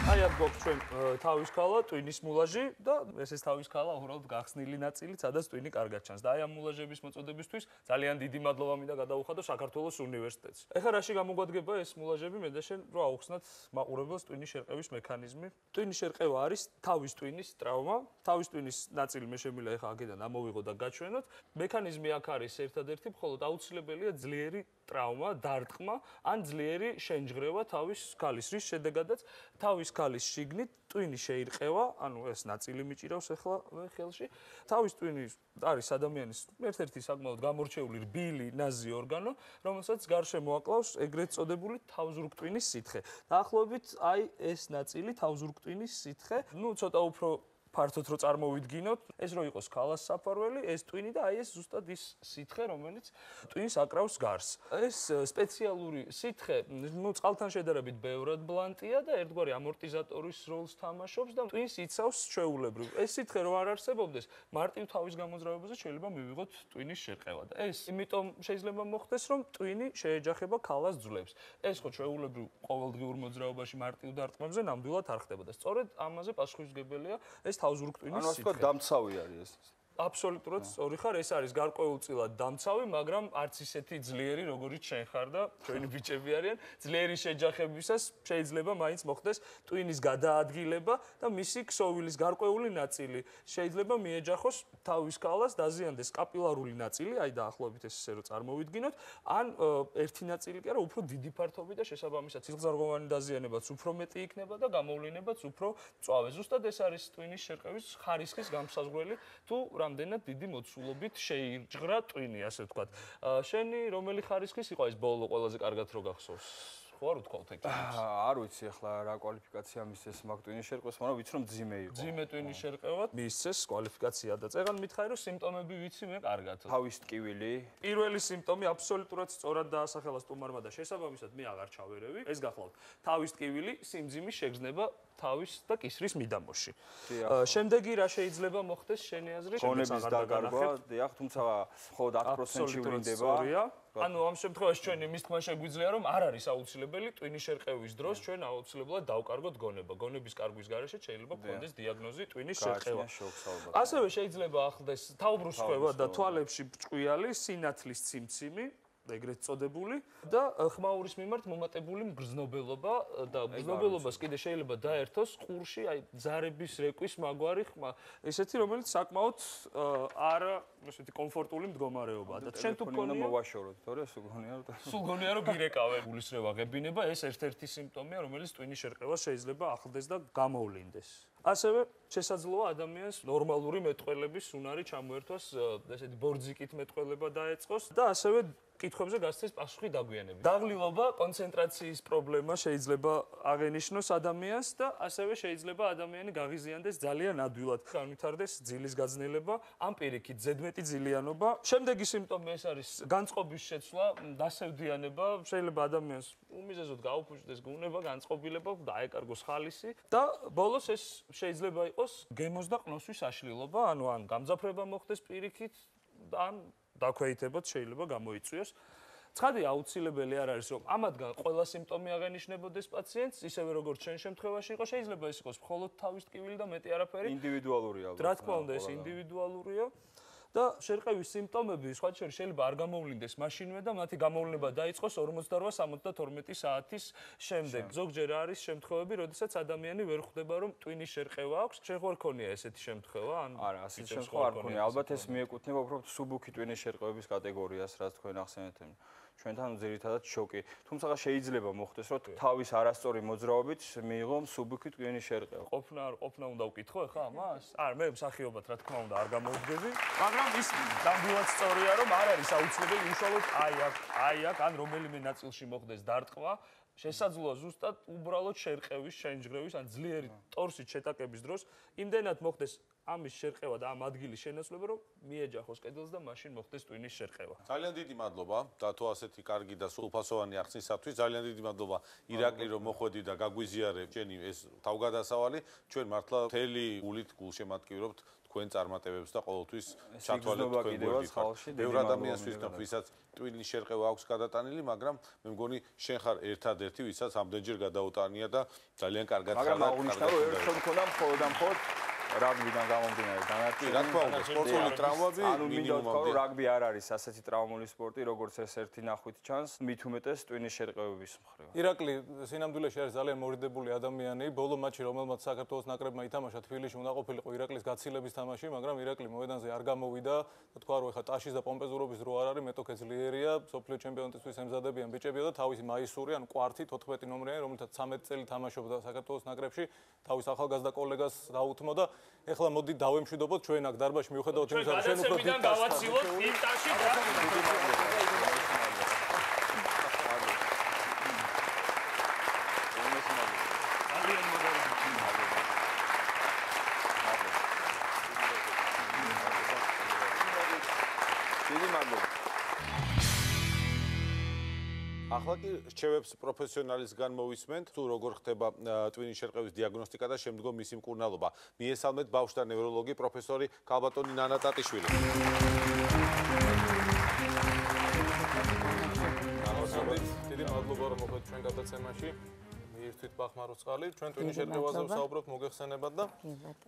აი აქ გვაქვს ჩვენ თავის ქალა, ტვინის მულაჟი და ესეც თავის ქალა უბრალოდ გახსნილი ნაწილი, სადაც ტვინი კარგად ჩანს. და აი ამ მულაჟების მოწოდებისთვის ძალიან დიდი მადლობა მინდა გადავუხადო საქართველოს უნივერსიტეტს. ეხლა რაში გამოგვადგება ეს მულაჟები, მე და შენ რო აუხსნათ მაყურებელს ტვინის შერყევის მექანიზმი. ტვინის შერყევა არის თავის ტვინის ტრავმა. თავის ტვინის ნაწილი მე შემიძლია ეხლა აქედან ამოვიღო და გაჩვენოთ. მექანიზმი აქ არის ერთადერთი, მხოლოდ აუცილებელია ძლიერი ტრავმა, დარტყმა ან ძლიერი შენჯღრევა თავის ქალის, რის შედეგადაც თავის ქალის შიგნით ტვინი შეირყევა, ანუ ეს ნაწილი მიჭირავს ახლა მე ხელში. თავის ტვინი არის ადამიანის ერთ-ერთი საკმაოდ გამორჩეული რბილი ნაზი ორგანო, რომელსაც გარშემო აკლავს ეგრეთ წოდებული თავზურგტვინის სითხე. დაახლოებით აი ეს ნაწილი თავზურგტვინის სითხე, ну ცოტა უფრო ფართოდ რო წარმოვიდგინოთ, ეს რო იყოს ქალას საფარველი, ეს ტვინი და აი ეს ზუსტად ის სითხე, რომელიც ტვინს აკრავს გარს. ეს სპეციალური სითხე, ну წყალთან შედარებით ბევრად ბლანტია და ერთგვარი ამორტიზატორის როლს თამაშობს და ტვინს იცავს ჩვეულებრივ. ეს სითხე რო არ არსებობდეს, მარტივ თავის გამოძრავებაზე შეიძლება მივიღოთ ტვინის შერყევა და ეს იმიტომ შეიძლება მოხდეს, რომ ტვინი შეეჯახება ქალას ძვლებს. ეს ხო ჩვეულებრივ ყოველდღიურ მოძრაობაში მარტივ დარტყმებზე ნამდვილად არ ხდება და სწორედ ამაზე პასუხისმგებელია ეს თავზურგტვინის სითხე. ანუ ასე ვთქვათ, დამცავი არის ეს. აბსოლუტურად სწორი ხარ, ეს არის გარკვეულწილად დამცავი, მაგრამ არც ისეთი ძლიერი, როგორიც შენ ხარ და ჩვენი ბიჭები არიან. ძლიერი შეჯახებისას შეიძლება მაინც მოხდეს ტვინის გადაადგილება და მისი ქსოვილის გარკვეული ნაწილი შეიძლება მიეჯახოს თავის ქალას, დაზიანდეს კაპილარული ნაწილი, აი დაახლოებით ეს ისე რომ წარმოვიდგინოთ, ან ერთი ნაწილი კი არა, უფრო დიდი ფართობი და შესაბამისად სისხლძარღვოვანი დაზიანებაც უფრო მეტი იქნება და გამოვლენებაც უფრო მწვავე. ზუსტად ეს არის ტვინის შერყევის ხარისხის გამსაზღვრელი, თუ რამდენად დიდი მოცულობით შეიჭღრა ტვინი, ასე ვთქვათ. შენი რომელი ხარისხის იყო ეს ბოლო ყველაზე კარგად რო გახსოვს? ხო არ ვთქვათ ეგ? არ ვიცი ახლა რა კვალიფიკაცია მისცეს მაგ ტვინის შერყევას, მაგრამ ვიცი რომ ძიმე იყო. ძიმე ტვინის შერყევა მისცეს კვალიფიკაცია და წეგან მითხარი რომ სიმპტომები ვიცი მე კარგად. თავის ტკივილი. პირველი სიმპტომი აბსოლუტურად სწორად დაასახელა სტუმარმა და შესაბამისად მე აღარ ჩავერევი. ეს გახლავთ თავის ტკივილი, სიმძიმის შეგრძნება თავის და კისრის მიდამოში. შემდეგი რა შეიძლება მოხდეს შენი აზრით? გონების დაკარგვა, დიახ, თუმცა მხოლოდ 10%-ში ვრინდება. ანუ ამ შემთხვევაში ჩვენ იმის თქმა შეგვიძლია რომ არ არის აუცილებელი ტვინის შერყევის დროს ჩვენ აუცილებლად დავკარგოთ გონება. გონების კარგვის გარეშე შეიძლება გქონდეს დიაგნოზი ტვინის შერყევა. ასევე შეიძლება ახლდეს თავბრუსხვევა და თვალებში ბრჭყვიალი, სინათლის ციმციმი ეგრეთ წოდებული და ხმაურის მიმართ მომატებული მგრძნობელობა და მგრძნობელობას კიდე შეიძლება დაერთოს ყურში, აი ძარების რეკვის მაგვარი ხმა, ესეთი რომელიც საკმაოდ არა, ესეთი კომფორტული მდგომარეობაა და ჩვენ თუ გქონია მოვაშოროთ, თორე სულ გონია რომ გირეკავენ გულისრევა ღებინება, ეს ერთ-ერთი სიმპტომია, რომელიც ტვინის შერყევას შეიძლება ახლდეს და გამოვლინდეს. ასევე შესაძლოა ადამიანს ნორმალური მეტყველების უნარი ჩამოერთვას, ესეთი ბორძიკით მეტყველება დაეწყოს და ასევე კითხვებზე გასცეს პასუხი დაგვიანებით. დაღლილობა, კონცენტრაციის პრობლემა შეიძლება აღენიშნოს ადამიანს და ასევე შეიძლება ადამიანი გაღიზიანდეს ძალიან ადვილად. განვითარდეს ძილის გაძნელება, ამ პირიქით ზედმეტი ძილიანობა. შემდეგი სიმპტომი ეს არის განწყობის შეცვლა, დასევდიანება, შეიძლება ადამიანს უმიზეზოდ გაუფუჭდეს გუნება, განწყობილება, დაეკარგოს ხალისი და ბოლოს ეს შეიძლება იყოს გემოს და ყნოსვის აშლილობა, ანუ ან გამძაფრება მოხდეს პირიქით, ან დაქვეითებაც შეიძლება გამოიწვიოს. ცხადია აუცილებელი არ არის რომ ამათგან ყველა სიმპტომი აღენიშნებოდეს პაციენტს, ისევე როგორც შენ შემთხვევაში იყო, შეიძლება ეს იყოს მხოლოდ თავის ტკივილი და მეტი არაფერი. ინდივიდუალურია. რა თქმა უნდა, ეს ინდივიდუალურია. და შერყევის სიმპტომები სხვა შეიძლება არ გამოვლინდეს მაშინვე და მათი გამოვლინება დაიწყოს 48-72 საათის შემდეგ. ზოგჯერ არის შემთხვევები, როდესაც ადამიანი ვერ ხვდება რომ ტვინის შერყევა აქვს. შენ ხო არ ქონია ესეთი შემთხვევა? არა, ასეთი შემთხვევა არ ქონია. ალბათ ეს მიეკუთვნება უბრალოდ სუბუქი ტვინის შერყევების კატეგორიას, რაც თქვენ ახსენეთ. ჩვენთან ძირითადად შოკი. თუმცა შეიძლება მოხდეს, რომ თავის არასწორი მოძრაობით მიიღო სუბუქი ტვინის შერყევა. ყოფნა უნდა ვკითხო ახლა ამას? არა, მე მსახიობად რა თქმა უნდა არ გამოვდგები, მაგრამ ის ნამდვილად სწორია, რომ არ არის აუცილებელი უშუალოდ აი აქ ან რომელიმე ნაწილში მოხდეს დარტყმა. შესაძლოა ზუსტად უბრალოდ შერყევის, შენჯღრევის ან ძლიერი ტორსით შეტაკების დროს იმდენად მოხდეს ამის შერყევა და ამ ადგილის შენაცვლება, რომ მიეჯახოს კედელს და მაშინ მოხდეს ტვინის შერყევა. ძალიან დიდი მადლობა დათო ასეთი კარგი და სრულფასოვანი ახსნისათვის. ძალიან დიდი მადლობა ირაკლი რომ მოხვედი და გაგვიზიარე ჩვენი ეს თავგადასავალი. ჩვენ მართლა მთელი გულით გულშემატკივრობთ თქვენ წარმატებებს და ყოველთვის ჩათვალეთ თქვენ გვერდით. ბევრ ადამიანს ვისწრაფ, ვისაც ტვინის შერყევა აქვს გადატანილი, მაგრამ მე მგონი შენ ხარ ერთადერთი, ვისაც ამდენჯერ გადაუტანია და ძალიან კარგად ხარ. მაგრამ აღნიშნა რომ ერთხელ მქონდა მხოლოდ და მხოლოდ რაგბიდან გამომდინარე განართლება. რა თქმა უნდა, სპორტული ტრავმები ანუ მინდა ვთქვა, რომ რაგბი არ არის ასეთი ტრავმული სპორტი, როგორც ეს ერთი ნახვით ჩანს, მით უმეტეს ტვინის შერყევების მხრივ. ირაკლი სინამდვილეში არის ძალიან მორიდებული ადამიანი. ბოლო მატჩი, რომელმაც საქართველოს ნაკრებმა ითამაშა თბილისში, უნდა ყოფილიყო ირაკლის გაცილების თამაში, მაგრამ ირაკლი მოედანზე არ გამოვიდა. თქვა რომ ეხა ტაშის და პომპეზურობის დრო არ არის, მეტოქე ძლიერია, სოფლიო ჩემპიონატისთვის ემზადებიან ბიჭებია და თავისი მაისური, ანუ კვართი 14 ნომრიანი, რომელთაც 13 წელი თამაშობდა საქართველოს ნაკრებში, თავის ახალგაზრდა კოლეგას დაუთმო და ეხლა მოდი დავემშვიდობოთ ჩვენ აქ დარბაზში მიუხედავად იმისა, რომ შენ უფრო ჩვენ გავაცილოთ იმ ტაში და ახლა კი რჩევებს პროფესიონალისგან მოვისმენთ, თუ როგორ ხდება ტვინის შერყევის დიაგნოსტიკა და შემდგომ მისი მკურნალობა. მიესალმეთ ბავშვთა ნევროლოგი პროფესორი ქალბატონი ნანა ტატიშვილი. დიდი მადლობა რომ მოხვედით ჩვენ გადაცემაში. ერთვით ბახმაროს წყალი, ჩვენ ტვინის შერყევაზე ვსაუბრობთ მოგეხსენებათ და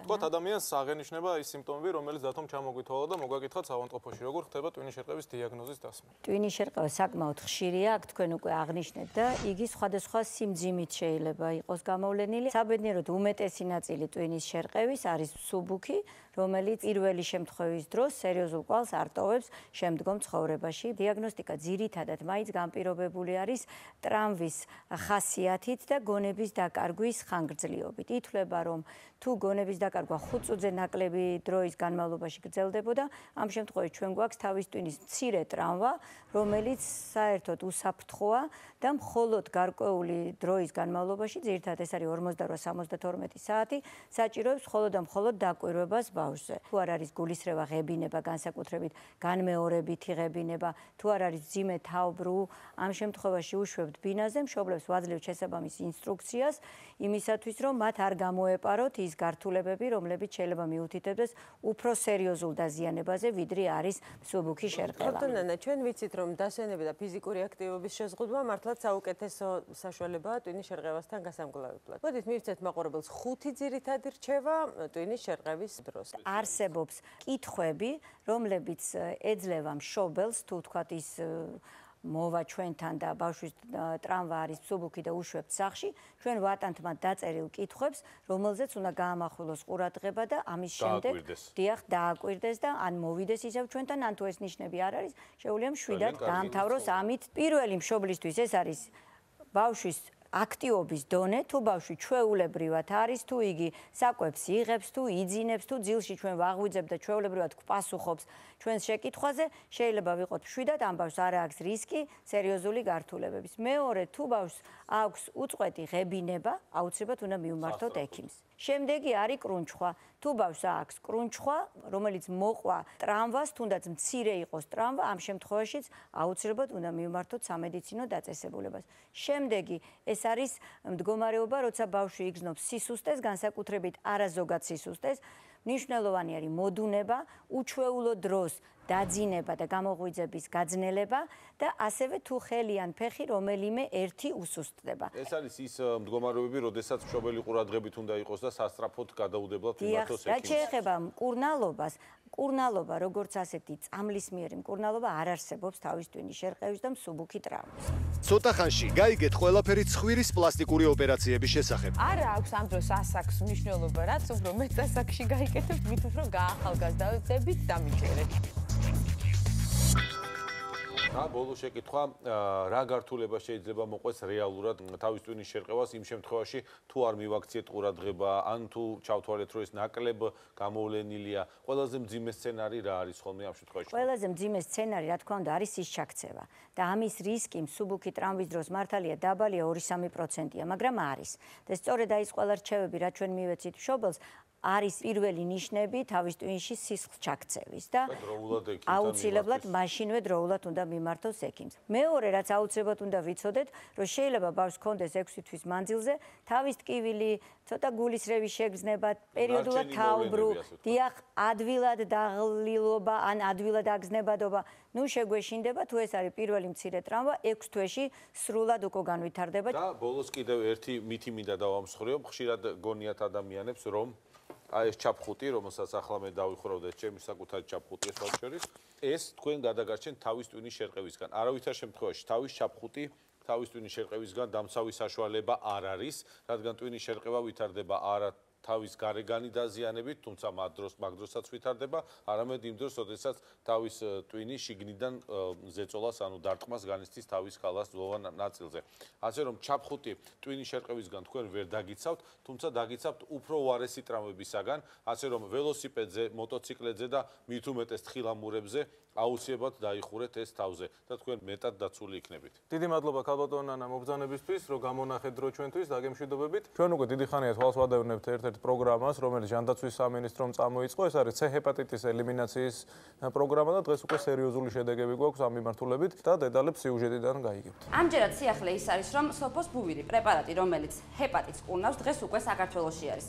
თქვათ ადამიანს აღენიშნება ის სიმპტომები, რომელიც დათომ ჩამოგვითვალა და მოგაკითხათ საავადმყოფოში, როგორ ხდება ტვინის შერყევის დიაგნოზის დასმა. ტვინის შერყევა საკმაოდ ხშირია, აქ თქვენ უკვე აღნიშნეთ და იგი სხვადასხვა სიმძიმით შეიძლება იყოს გამოვლენილი. საბედნიეროდ უმეტესი ნაწილი ტვინის შერყევის არის მსუბუქი, რომელიც პირველი შემთხვევის დროს სერიოზულ კვალს არ ტოვებს შემდგომ ცხოვრებაში. დიაგნოსტიკა ძირითადად მაინც განპირობებული არის ტრამვის ხასიათით და გონების დაკარგვის ხანგრძლივობით. ითვლება, რომ თუ გონების დაკარგვა 5 წუთზე ნაკლები დროის განმავლობაში გრძელდებოდა, ამ შემთხვევაში ჩვენ გვაქვს თავის ტვინის მცირე ტრამვა, რომელიც საერთოდ უსაფრთხოა და მხოლოდ გარკვეული დროის განმავლობაში, ძირითადად ეს არის 48-72 საათი, საჭიროებს მხოლოდ და მხოლოდ დაკვირვებას ბავშვზე. თუ არ არის გულისრევა ღებინება, განსაკუთრებით განმეორებითი ღებინება, თუ არ არის მძიმე თავბრუ, ამ შემთხვევაში უშვებთ ბინაზე, მშობლებს ვაძლევთ შესაბამის ინსტრუქციას იმისათვის, რომ მათ არ გამოეპაროთ ის გართულებები, რომლებიც შეიძლება მიუთითებდეს უფრო სერიოზულ დაზიანებაზე, ვიდრე არის მსუბუქი შერყევა. ბატონო, ჩვენ ვიცით, რომ დასვენები და ფიზიკური აქტივობის შეზღუდვა მართლაც საუკეთესო საშუალებაა ტვინის შერყევასთან გასამგლავებლად. მოდით მივცეთ მაყურებელს 5 ძირითადი რჩევა ტვინის შერყევის დროს. არსებობს კითხვები, რომლებიც ეძლევა მშობელს, თუ თქვათ ის მოვა ჩვენთან და ბავშვის ტრამვა არის მსუბუქი და უშვებთ სახლში, ჩვენ ვატანთ მათ დაწერილ კითხვებს, რომელზეც უნდა გაამახვილოს ყურადღება და ამის შემდეგ დიახ დააკვირდეს და ან მოვიდეს ისევ ჩვენთან, ან თუ ეს ნიშნები არ არის, შეუძლია მშვიდად დაამთავროს ამით. პირველი მშობლისთვის ეს არის ბავშვის აქტიობის დონე, თუ ბავშვი ჩვეულებრივად არის, თუ იგი საკვებს იღებს, თუ იძინებს, თუ ძილში ჩვენ ვაღვიძებთ და ჩვეულებრივად გვპასუხობს ჩვენს შეკითხვაზე, შეიძლება ვიყოთ მშვიდად, ამ ბავშვს არ აქვს რისკი სერიოზული გართულებების. მეორე, თუ ბავშვს აქვს უწყვეტი ღებინება, აუცილებლად უნდა მივმართოთ ექიმს. შემდეგი არის კრუნჩხვა. თუ ბავშვს აქვს კრუნჩხვა, რომელიც მოყვა ტრამვას, თუნდაც მცირე იყოს ტრამვა, ამ შემთხვევაშიც აუცილებლად უნდა მივმართოთ სამედიცინო დაწესებულებას. შემდეგი ეს არის მდგომარეობა, როცა ბავშვი იგრძნობს სისუსტეს, განსაკუთრებით არაზოგად სისუსტეს. მნიშვნელოვანი არის მოდუნება, უჩვეულო დროს დაძინება და გამოღვიძების გაძნელება და ასევე თუ ხელი ან ფეხი რომელიმე ერთი უსუსტდება. ეს არის ის მდგომარეობები, როდესაც მშობელი ყურადღებით უნდა იყოს და სასწრაფოდ გადაუდებლად მიმართოს ექიმს. რაც შეეხება მკურნალობას, მკურნალობა, როგორც ასეთი წამლისმიერი მკურნალობა არ არსებობს თავის ტვინის შერყევის და მსუბუქი ტრამვის. ცოტა ხანში გაიგეთ ყველაფერი ცხვირის პლასტიკური ოპერაციების შესახებ. არა აქვს ამ დროს ასაკს მნიშვნელობა, რაც უფრო მეტ ასაკში გაიგეთებთ, მით უფრო გაახალგაზრდებით დამიჯერეთ. ბოლო შეკითხვა, რა გართულება შეიძლება მოყვეს რეალურად თავის ტვინის შერყევას იმ შემთხვევაში, თუ არ მივაქციეთ ყურადღება, ან თუ ჩავთვალეთ, რომ ეს ნაკლებ გამოვლენილია. ყველაზე მძიმე სცენარი რა არის ხოლმე ამ შემთხვევაში? ყველაზე მძიმე სცენარი, რა თქმა უნდა, არის ის ჩაქცევა. და ამის რისკი მსუბუქი ტრამვის დროს მართალია დაბალია 2-3%-ია, მაგრამ არის. და სწორედ აი ეს ყველა რჩევები, რაც ჩვენ მივეცით მშობელს, არის პირველი ნიშნები თავის ტვინში სისხლს ჩაქცევის და აუცილებლად მაშინვე დროულად უნდა მიმართოს ექიმს. მეორე რაც აუცილებლად უნდა ვიცოდეთ, რომ შეიძლება ბავშვს ჰქონდეს 6 თვის მანძილზე თავის ტკივილი, ცოტა გულისრევის შეგრძნება, პერიოდულად თაუბრუ, დიახ, ადვილად დაღლილობა ან ადვილად აგზნებადობა, ნუ შეგვეშინდება თუ ეს არის პირველი მცირე ტრავმა 6 თვეში სრულად უკვე განვითარდება. და ბოლოს კიდევ ერთი მითი მინდა დავამსხვრიო, ხშირად გონიათ ადამიანებს, რომ აი ეს ჩაფხუტი, რომელსაც ახლა მე დავიხურავდეთ, ჩემი საკუთარი ჩაფხუტი ეს ვაჩორის, ეს თქვენ გადაგარჩენთ თავის ტვინის შერყევისგან. არავითარ შემთხვევაში თავის ჩაფხუტი თავის ტვინის შერყევისგან დამცავი საშუალება არ არის, რადგან ტვინის შერყევა ვითარდება არა თავის გარეგანი დაზიანებით, თუმცა მაგ დროსაც ვითარდება, არამედ იმ დროს, როდესაც თავის ტვინის შიგნიდან ზეწოლას, ანუ დარტყმას განიცდის თავის ქალას ძვლოვან ნაწილზე. ასე რომ ჩაფხუტი ტვინის შერყევისგან თქვენ ვერ დაგიცავთ, თუმცა დაგიცავთ უფრო უარესი ტრავმებისაგან, ასე რომ ველოსიპედზე, მოტოციკლებზე და მით უმეტეს თხილამურებზე აუცილებლად დაიხურეთ ეს თავზე და თქვენ მეტად დაცული იქნებით. დიდი მადლობა ქალბატონ ანა მობრძანებისთვის, რომ გამონახეთ დრო ჩვენთვის და გემშვიდობებით. ჩვენ უკვე დიდი ხანია თვალს ვადევნებთ ერთ-ერთ პროგრამას, რომელიც ჟანდაცვის სამინისტრომ წამოიწყო. ეს არის C ჰეპატიტის ელიმინაციის პროგრამა და დღეს უკვე სერიოზული შედეგები გვაქვს ამ მიმართულებით და დეტალებს სიუჟეტიდან გაიგებთ. ამჯერად სიახლე ის არის, რომ სოფოსბუვირი პრეპარატი, რომელიც ჰეპატიტს კურნავს, დღეს უკვე საქართველოში არის.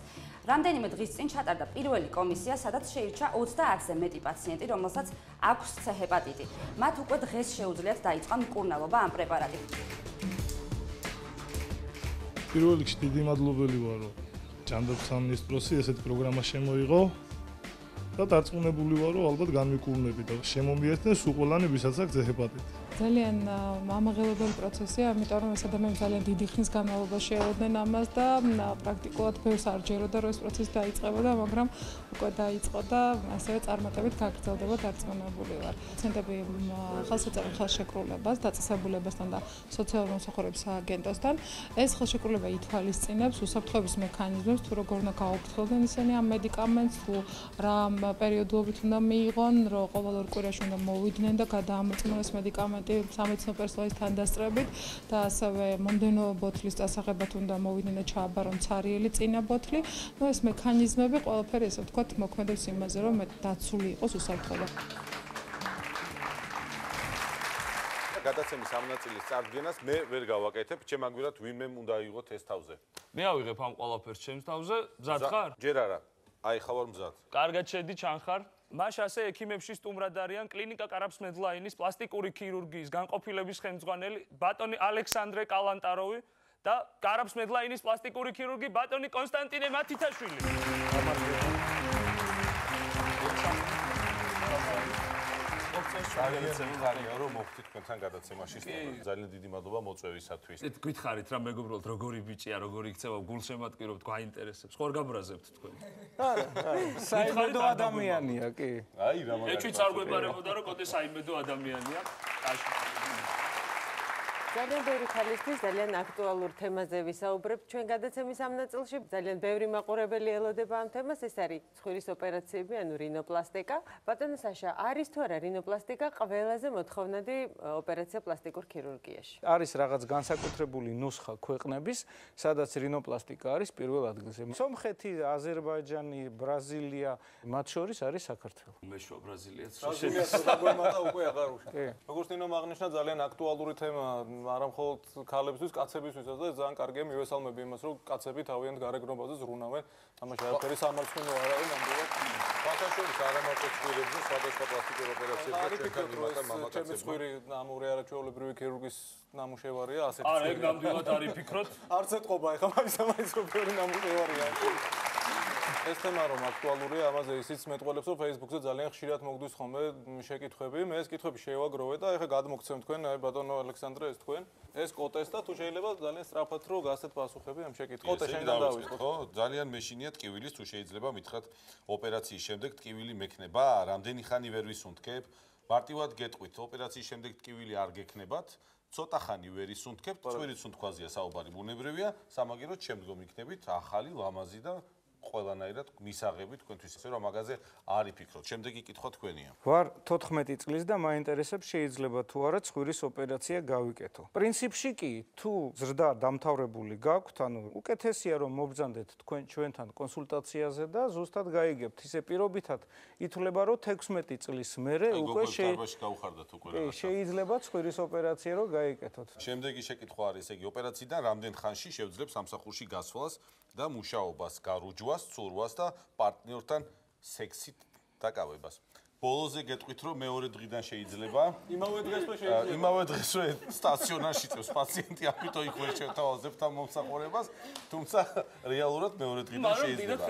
რამდენიმე დღის წინ ჩატარდა პირველი კომისია, სადაც შეირჩა 30-ზე მეტი პაციენტი, რომელსაც აქვს C ჰეპატიტი. მათ უკვე დღეს შეუძლიათ დაიწყონ მკურნალობა ამ პრეპარატით. პირველ რიგში დიდი მადლობელი ვარ, რომ ჟანდაცვის სამინისტროსი ესეთი პროგრამა შემოიღო და დარწმუნებული ვარ, რომ ალბათ განვიკურნები და შემომიერთნეს უყოლანი, ვისაც აქვს C ჰეპატიტი. ძალიან ამაღელებელი პროცესია, ამიტომ რომ ეს ადამიანები ძალიან დიდი ხნის განმავლობაში ელოდნენ ამას და პრაქტიკულად ბევრს არ ჯეროდა, რომ ეს პროცესი დაიწყებოდა, მაგრამ უკვე დაიწყო და ასევე წარმატებით გაგრძელდება, დარწმუნებული ვარ. პაციენტები ხალხს ეწევენ ხელშეკრულებას, დაწესებულებასთან და სოციალური მომსახურების სააგენტოსთან. ეს ხელშეკრულება ითვალისწინებს უსაფრთხოების მექანიზმებს, თუ როგორ უნდა გაუფრთხილდნენ ისინი ამ მედიკამენტს, თუ რა პერიოდულობით უნდა მიიღონ, რომ ყოველ 2 კვირაში უნდა მოვიდნენ და გადაამოწმონ ეს მედიკამენტი სამედიცინო პერსონალის თანდასწრებით და ასევე მომდენო ბოთლის დასაღებად უნდა მოვიდნენ და ჩააბარონ ცარიელი წინა ბოთლი. ნუ ეს მექანიზმები ყველაფერი ესე ვთქვათ მოქმედებს იმაზე, რომ დაცული იყოს უსაფრთხოება. გადაცემის ამ ნაწილის წარდგენას მე ვერ გავაკეთებ, ჩემაგვირად ვინმე უნდა აიღოთ ეს თავზე. მე ავიღებ ამ ყველაფერს ჩემს თავზე, მზად ხარ? ჯერ არა. აი ხარ მზად. კარგად შედი, ჩანხარ. მაშ ასე ექიმებში სტუმრად არიან კლინიკა კარაფსმედლაინის პლასტიკური ქირურგიის განყოფილების ხელმძღვანელი ბატონი ალექსანდრე კალანტაროვი და კარაფსმედლაინის პლასტიკური ქირურგი ბატონი კონსტანტინე მათითაშვილი. ძალიან რომ მოხდით თქვენთან გადაცემაში სტუმრად. ძალიან დიდი მადლობა მოწვევისათვის. გითხარით რა მეგობრებო, როგორი ბიჭია, როგორი იქცევა, გულშემატკივრობთ, გვაინტერესებთ, ხوار გაბრაზებთ თქვენ. არა, საიმედო ადამიანია, კი. აი რა მაგარი. ეჩვიც არ გვეპარებოდა, რომ კოტე საიმედო ადამიანია. ძალიან ბევრი ხალისთვის ძალიან აქტუალურ თემაზე ვისაუბრებთ ჩვენ გადაცემის ამ ნაწილში. ძალიან ბევრი მაყურებელი ელოდება ამ თემას, ეს არის ცხვირის ოპერაციები, ანუ რინოპლასტიკა. ბატონო საშა, არის თუ არა რინოპლასტიკა ყველაზე მოთხოვნადი ოპერაცია პლასტიკურ ქირურგიაში? არის რაღაც განსაკუთრებული ნუსხა ქვეყნების, სადაც რინოპლასტიკა არის პირველ ადგილზე. სომხეთი, აზერბაიჯანი, ბრაზილია, მათ შორის არის საქართველო. მეშვა ბრაზილიაც შედის. დაგვემატა უკვე აღარ უშ. როგორც ნინომ აღნიშნა, ძალიან აქტუალური თემა არა მხოლოდ ქალებისთვის, კაცებისთვისაც და ძალიან კარგია მივესალმები იმას, რომ კაცები თავიანთ გარეგნობაზე ზრუნავენ. ამაში არაფერი სამარცხინო არ არის ნამდვილად. ფაქტობრივად არა მარტო ცხვირებზე, სხვადასხვა პლასტიკურ ოპერაციებზე ჩვენთან იმათა მამაკაცებმა. ჩემი ცხვირი ნამური არაჩვეულებრივი ქირურგის ნამუშევარია, ასეთი. არა, ეგ ნამდვილად არის ფიქრობ. არც ეთყობა ეხლა მაგის ცხვირი ნამუშევარია. ეს თემა რომ აქტუალურია, ამაზე ისიც მეტყველებს, რომ Facebook-ზე ძალიან ხშირად მოგდის ხოლმე შეკითხვები. მე ეს კითხვები შევაგროვე და ეხლა გადმოგცემ თქვენ, აი ბატონო ალექსანდრე, ეს თქვენ. ეს კოტეს და თუ შეიძლება ძალიან სწრაფად რო გასცეთ პასუხები ამ შეკითხვებს. კოტე შენიდან დავიწყოთ. ხო, ძალიან მეშინია ტკივილის, თუ შეიძლება მითხრათ ოპერაციის შემდეგ ტკივილი მექნება, რამდენი ხანი ვერ ვისუნთქებ? მარტივად გეტყვით, ოპერაციის შემდეგ ტკივილი არ გექნებათ. ცოტა ხანი ვერ ისუნთქებთ, წვირის სუნთქვაზეა საუბარი, ბუნებრივია, სამაგიეროდ შემდგომ იქნებით ახალი, ლამაზი და ყველანაირად მისაღები თქვენთვის ისე რომ მაგაზე არ იფიქროთ. შემდეგი კითხვა თქვენია. ვარ 14 წლის და მაინტერესებს შეიძლება თუ არა ცხვირის ოპერაცია გავიკეთო. პრინციპში კი თუ ზრდა დამთავრებული გაქვთ, ანუ უკეთესია რომ მობრძანდეთ თქვენ ჩვენთან კონსულტაციაზე და ზუსტად გაიგებთ. ისე პირობითად ითვლება რომ 16 წლის მერე უკვე შეიძლება ცხვირის ოპერაცია რომ გაიკეთოთ. შემდეგი შეკითხვა არის, ესე იგი, ოპერაციიდან რამდენ ხანში შევძლებ სამსახურში გასვლას და მუშაობას, გარუჯვას, ცურვას და პარტნიორთან სექსით დაკავებას. ბოლოზე გეტყვით, რომ მეორე დღიდან შეიძლება. იმავე დღესვე შეიძლება. იმავე დღესვე სტაციონარში წევს პაციენტი, ამიტომ იქ ვერ შევთავაზებთ ამ მომსახურებას, თუმცა რეალურად მეორე დღიდან შეიძლება.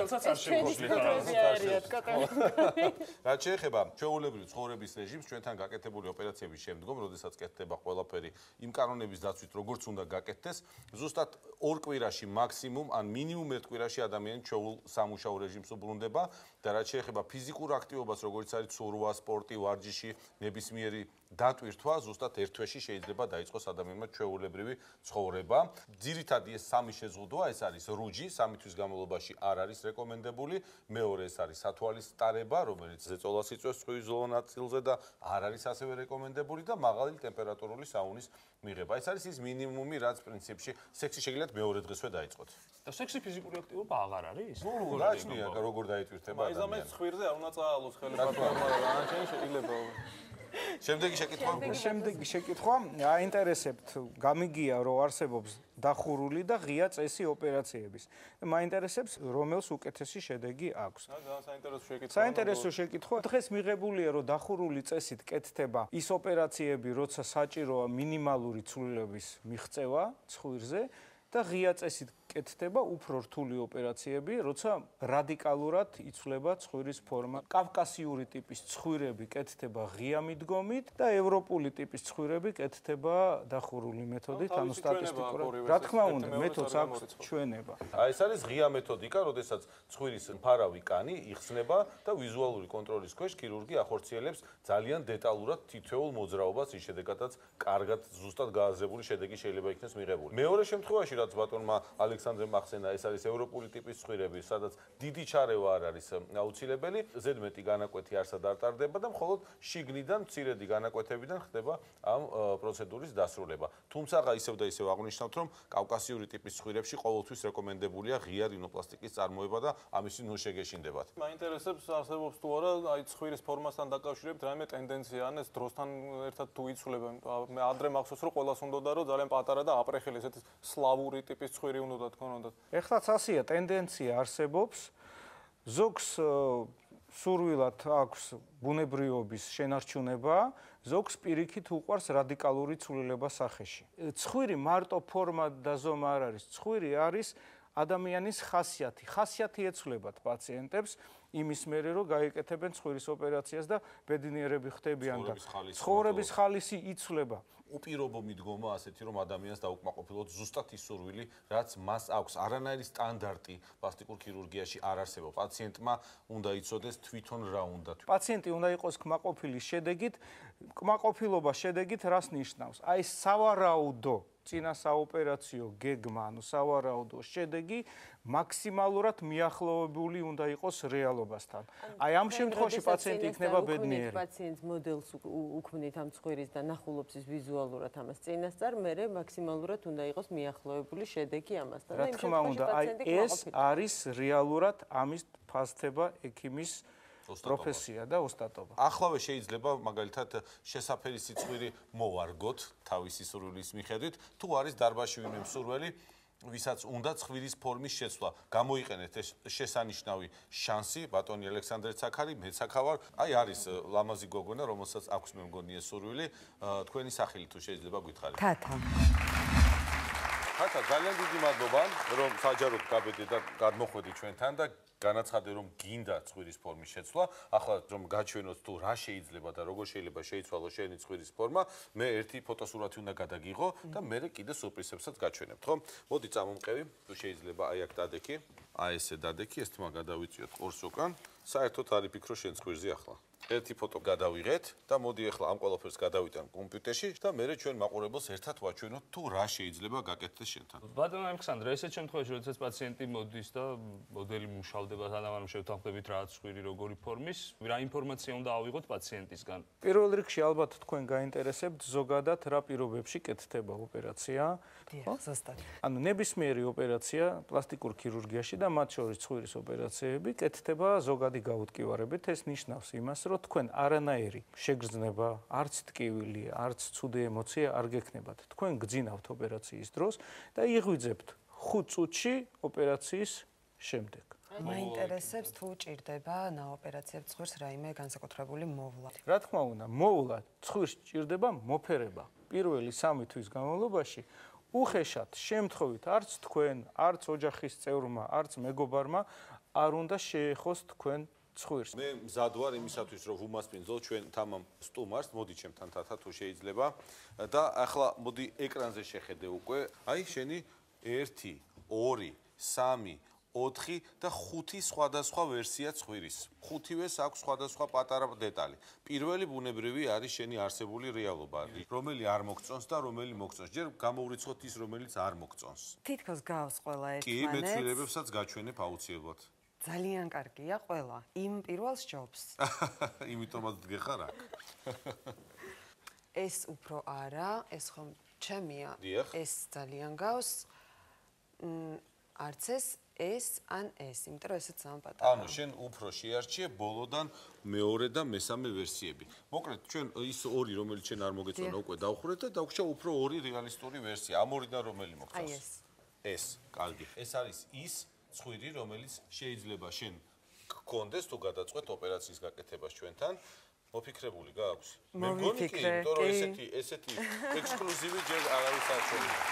რაც შეეხება ჩვეულებრივ ცხოვრების რეჟიმს, ჩვენთან გაკეთებული ოპერაციების შემდგომ, როდესაც კეთდება ყველაფერი იმ კანონების დაცვით, როგორც უნდა გაკეთდეს, ზუსტად 2 კვირაში მაქსიმუმ ან მინიმუმ 1 კვირაში ადამიანი ჩვეულ სამუშაო რეჟიმს უბრუნდება და რაც შეეხება ფიზიკურ აქტივობას, როგორც არის ცურვა, სპორტი, ვარჯიში, ნებისმიერი დატვირთვა ზუსტად 1 თვეში შეიძლება დაიწყოს ადამიანმა ჩვეულებრივი ცხოვრება. ძირითადად ეს სამი შეზღუდვა, ეს არის რუჯი, 3 თვის განმავლობაში არ არის რეკომენდებული, მეორე ეს არის სათვალის რომელიც ზეწოლას იწვევს ცხვრის ზოლო ნაწილზე და არ არის ასევე რეკომენდებული და მაღალი ტემპერატურული საუნის მიღება. ეს არის ის მინიმუმი, რაც პრინციპში სექსი შეგიძლიათ მეორე დღესვე დაიწყოთ. და სექსი ფიზიკური აქტივობა აღარ არის? ნუ რაჩნია, როგორ დაიტვირთება ადამიანი. მაიზამეს ცხვირზე არ უნდა წაალოს ხელებათა, რანაჩენი შეიძლება. შემდეგი შეკითხვა აინტერესებთ გამიგია რომ არსებობს დახურული და ღია წესი ოპერაციების. მაინტერესებს რომელს უკეთესი შედეგი აქვს. საინტერესო შეკითხვა. დღეს მიღებულია რომ დახურული წესით კეთდება ის ოპერაციები, როცა საჭიროა მინიმალური ცვლილების მიღწევა ცხვირზე და ღია წესით კეთდება უფრო რთული ოპერაციები, როცა რადიკალურად იცვლება ცხვირის ფორმა. კავკასიური ტიპის ცხვირები კეთდება ღია მიდგომით და ევროპული ტიპის ცხვირები კეთდება დახურული მეთოდით, ანუ სტატისტიკურად. რა თქმა უნდა, მეთოდს აქვს ჩვენება. ეს არის ღია მეთოდიკა, როდესაც ცხვირის მფარავი კანი იხსნება და ვიზუალური კონტროლის ქვეშ ქირურგი ახორციელებს ძალიან დეტალურად თითოეულ მოძრაობას, რის შედეგადაც კარგად ზუსტად გააზრებული შედეგი შეიძლება იქნეს მიღებული. მეორე შემთხვევაში, რაც ბატონმა ალექსანდრემ ახსენა, ეს არის ევროპული ტიპის ცხვირები, სადაც დიდი ჩარევა არ არის აუცილებელი, ზედმეტი განაკვეთი არსად არ ტარდება და მხოლოდ შიგნიდან მცირედი განაკვეთებიდან ხდება ამ პროცედურის დასრულება. თუმცა ისევ და ისევ აღნიშნავთ, რომ კავკასიური ტიპის ცხვირებში ყოველთვის რეკომენდებულია ღია რინოპლასტიკის წარმოება და ამისი ნუ შეგეშინდებათ. მაინტერესებს არსებობს თუ არა, აი ცხვირის ფორმასთან დაკავშირებით რაიმე ტენდენცია ან ეს დროსთან ერთად თუ იცვლება. მე ადრე მახსოვს, რომ ყველას უნდოდა რომ ძალიან პატარა და აპრეხილი ესეთი სლავური ტიპის ცხვირი უნდა თქონოდათ. ეხლაც ასია ტენდენცია არსებობს. ზოგს სურვილად აქვს ბუნებრიობის შენარჩუნება, ზოგს პირიქით უყვარს რადიკალური ცვლილება სახეში. ცხვირი მარტო ფორმა და ზომა არ არის. ცხვირი არის ადამიანის ხასიათი. ხასიათი ეცვლებათ პაციენტებს იმის მერე რომ გაიკეთებენ ცხვირის ოპერაციას და ბედნიერები ხდებიან და ცხოვრების ხალისი იცვლება. უპირობო მიდგომა ასეთი რომ ადამიანს დაუკმაყოფილოთ ზუსტად ის სურვილი, რაც მას აქვს. არანაირი სტანდარტი პლასტიკურ ქირურგიაში არ არსებობს. პაციენტმა უნდა იცოდეს თვითონ რა უნდა. პაციენტი უნდა იყოს კმაყოფილი შედეგით. კმაყოფილობა შედეგით რას ნიშნავს? აი სავარაუდო წინა საოპერაციო გეგმა, ანუ სავარაუდო შედეგი მაქსიმალურად მიახლოვებული უნდა იყოს რეალობასთან. აი ამ შემთხვევაში პაციენტი იქნება ბედნიერი. პაციენტს მოდელს უქმნით ამ ცხვირის და ნახულობს ის ვიზუალურად ამას წინასწარ, მერე მაქსიმალურად უნდა იყოს მიახლოვებული შედეგი ამასთან. რა თქმა უნდა, აი ეს არის რეალურად ამის ფასდება ექიმის პროფესია და ოსტატობა. ახლავე შეიძლება მაგალითად შესაფერი სიცხვირი მოვარგოთ თავისი სურვილის მიხედვით, თუ არის დარბაზში ვინმე მსურველი, ვისაც უნდა ცხვირის ფორმის შეცვლა. გამოიყენეთ ეს შესანიშნავი შანსი, ბატონი ალექსანდრე ცაქარი, მეც აქავარ. აი არის ლამაზი გოგონა, რომელსაც აქვს მე მგონი ეს სურვილი, თქვენი სახელი თუ შეიძლება გითხარით. თათა. თათა, ძალიან დიდი მადლობა, რომ საჯაროდ გაბედე და გადმოხვედი ჩვენთან და განაცხადე რომ გინდა ცხვირის ფორმის შეცვლა. ახლა რომ გაჩვენოთ თუ რა შეიძლება და როგორ შეიძლება შეიცვალოს შენი ცხვირის ფორმა, მე ერთი ფოტოსურათი უნდა გადაგიღო და მე კიდე სურპრიზებსაც გაჩვენებთ, ხო? მოდი წამომყევი, თუ შეიძლება აი აქ დადექი, აი ესე დადექი, ეს თმა გადავიწიოთ ყურს უკან. საერთოდ არ იფიქრო შენ ცხვირზე ახლა. ერთი ფოტო გადავიღეთ და მოდი ახლა ამ ყველაფერს გადავიტან კომპიუტერში და მე ჩვენ მაყურებელს ერთად ვაჩვენოთ თუ რა შეიძლება გაკეთდეს შენთან. ბატონო ალექსანდრე, ესეთ შემთხვევაში, როდესაც პაციენტი მოდის და მოდელი მუშავდება თანამედროვე შევთანხმდებით რა ცხვირი როგორი ფორმის, რა ინფორმაცია უნდა ავიღოთ პაციენტისგან? პირველ რიგში ალბათ თქვენ გაინტერესებთ ზოგადად რა პირობებში კეთდება ოპერაცია. დიახ, ზუსტად. ანუ ნებისმიერი ოპერაცია პლასტიკურ ქირურგიაში და მათ შორის ცხვირის ოპერაციები კეთდება ზოგადი გაუთკივარებით. ეს ნიშნავს იმას, რომ თქვენ არანაირი შეგრძნება, არც ტკივილი, არც ცუდი ემოცია არ გექნებათ. თქვენ გძინავთ ოპერაციის დროს და იღვიძებთ 5 წუთში ოპერაციის შემდეგ. მაინტერესებს თუ ჭირდება ნაოპერაციებ ცხვირს რაიმე განსაკუთრებული მოვლა. რა თქმა უნდა, მოვლა ცხვირს ჭირდება მოფერება. პირველი 3 თვის განმავლობაში უხეშად შემთხვევით არც თქვენ, არც ოჯახის წევრმა, არც მეგობარმა არ უნდა შეეხოს თქვენ ცხვირს. მე მზად ვარ იმისათვის, რომ ვუმასპინძლო ჩვენ თამამ სტუმარს, მოდი ჩემთან თათა თუ შეიძლება და ახლა მოდი ეკრანზე შეხედე უკვე, აი შენი 1, 2, 3, 4 და 5 სხვადასხვა ვერსია ცხვირის. 5-ვეს აქვს სხვადასხვა პატარა დეტალი. პირველი ბუნებრივი არის შენი არსებული რეალობა, რომელი არ მოგწონს და რომელი მოგწონს. ჯერ გამოვრიცხოთ ის, რომელიც არ მოგწონს. თითქოს გავს ყველა ერთმანეთს. კი, მე ცვლილებებსაც გაჩვენებ აუცილებლად. ძალიან კარგია ყველა. იმ პირველს ჯობს. იმიტომაც დგეხარ აქ. ეს უფრო არა, ეს ხომ ჩემია. დიახ. ეს ძალიან გავს. არც ეს ან ეს, იმიტომ რომ ესეც ძალიან პატარა. ანუ შენ უფრო შეარჩიე ბოლოდან მეორე და მესამე ვერსიები. მოკლედ ჩვენ ის ორი რომელიც შენ არ მოგეწონა უკვე დავხურეთ და დაგვჭა უფრო ორი რეალისტური ვერსია. ამ ორიდან რომელი მოგწონს? აი ეს. ეს, კარგი. ეს არის ის ცხვირი, რომელიც შეიძლება შენ გქონდეს თუ გადაწყვეტ ოპერაციის გაკეთებას ჩვენთან. მოფიქრებული გააქვს? მე მგონი კი, იმიტომ რომ ესეთი ექსკლუზივი ჯერ არავის არ შეგვიძლია.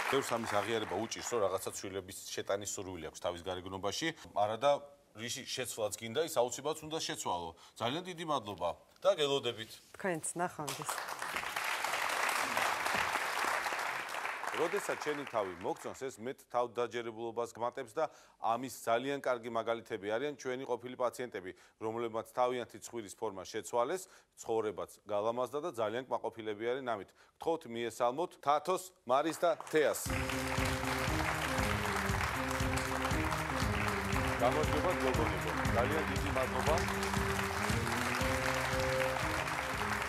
ბევრს ამის აღიარება უჭირს, რომ რაღაცა ცვლილების შეტანის სურვილი აქვს თავის გარეგნობაში, არა და რიში შეცვლაც გინდა, ის აუცილებლად უნდა შეცვალო. ძალიან დიდი მადლობა და გელოდებით. თქვენც ნახვამდის. როდესაც შენი თავი მოგწონს, ეს მეტ თავდაჯერებულობას გმატებს და ამის ძალიან კარგი მაგალითები არიან ჩვენი ყოფილი პაციენტები, რომლებმაც თავიანთი ცხვირის ფორმა შეცვალეს, ცხოვრებაც გალამაზდა და ძალიან კმაყოფილები არიან ამით. გთხოვთ მიესალმოთ თათოს, მარის და თეას. გამარჯობა გოგონებო. ძალიან დიდი მადლობა.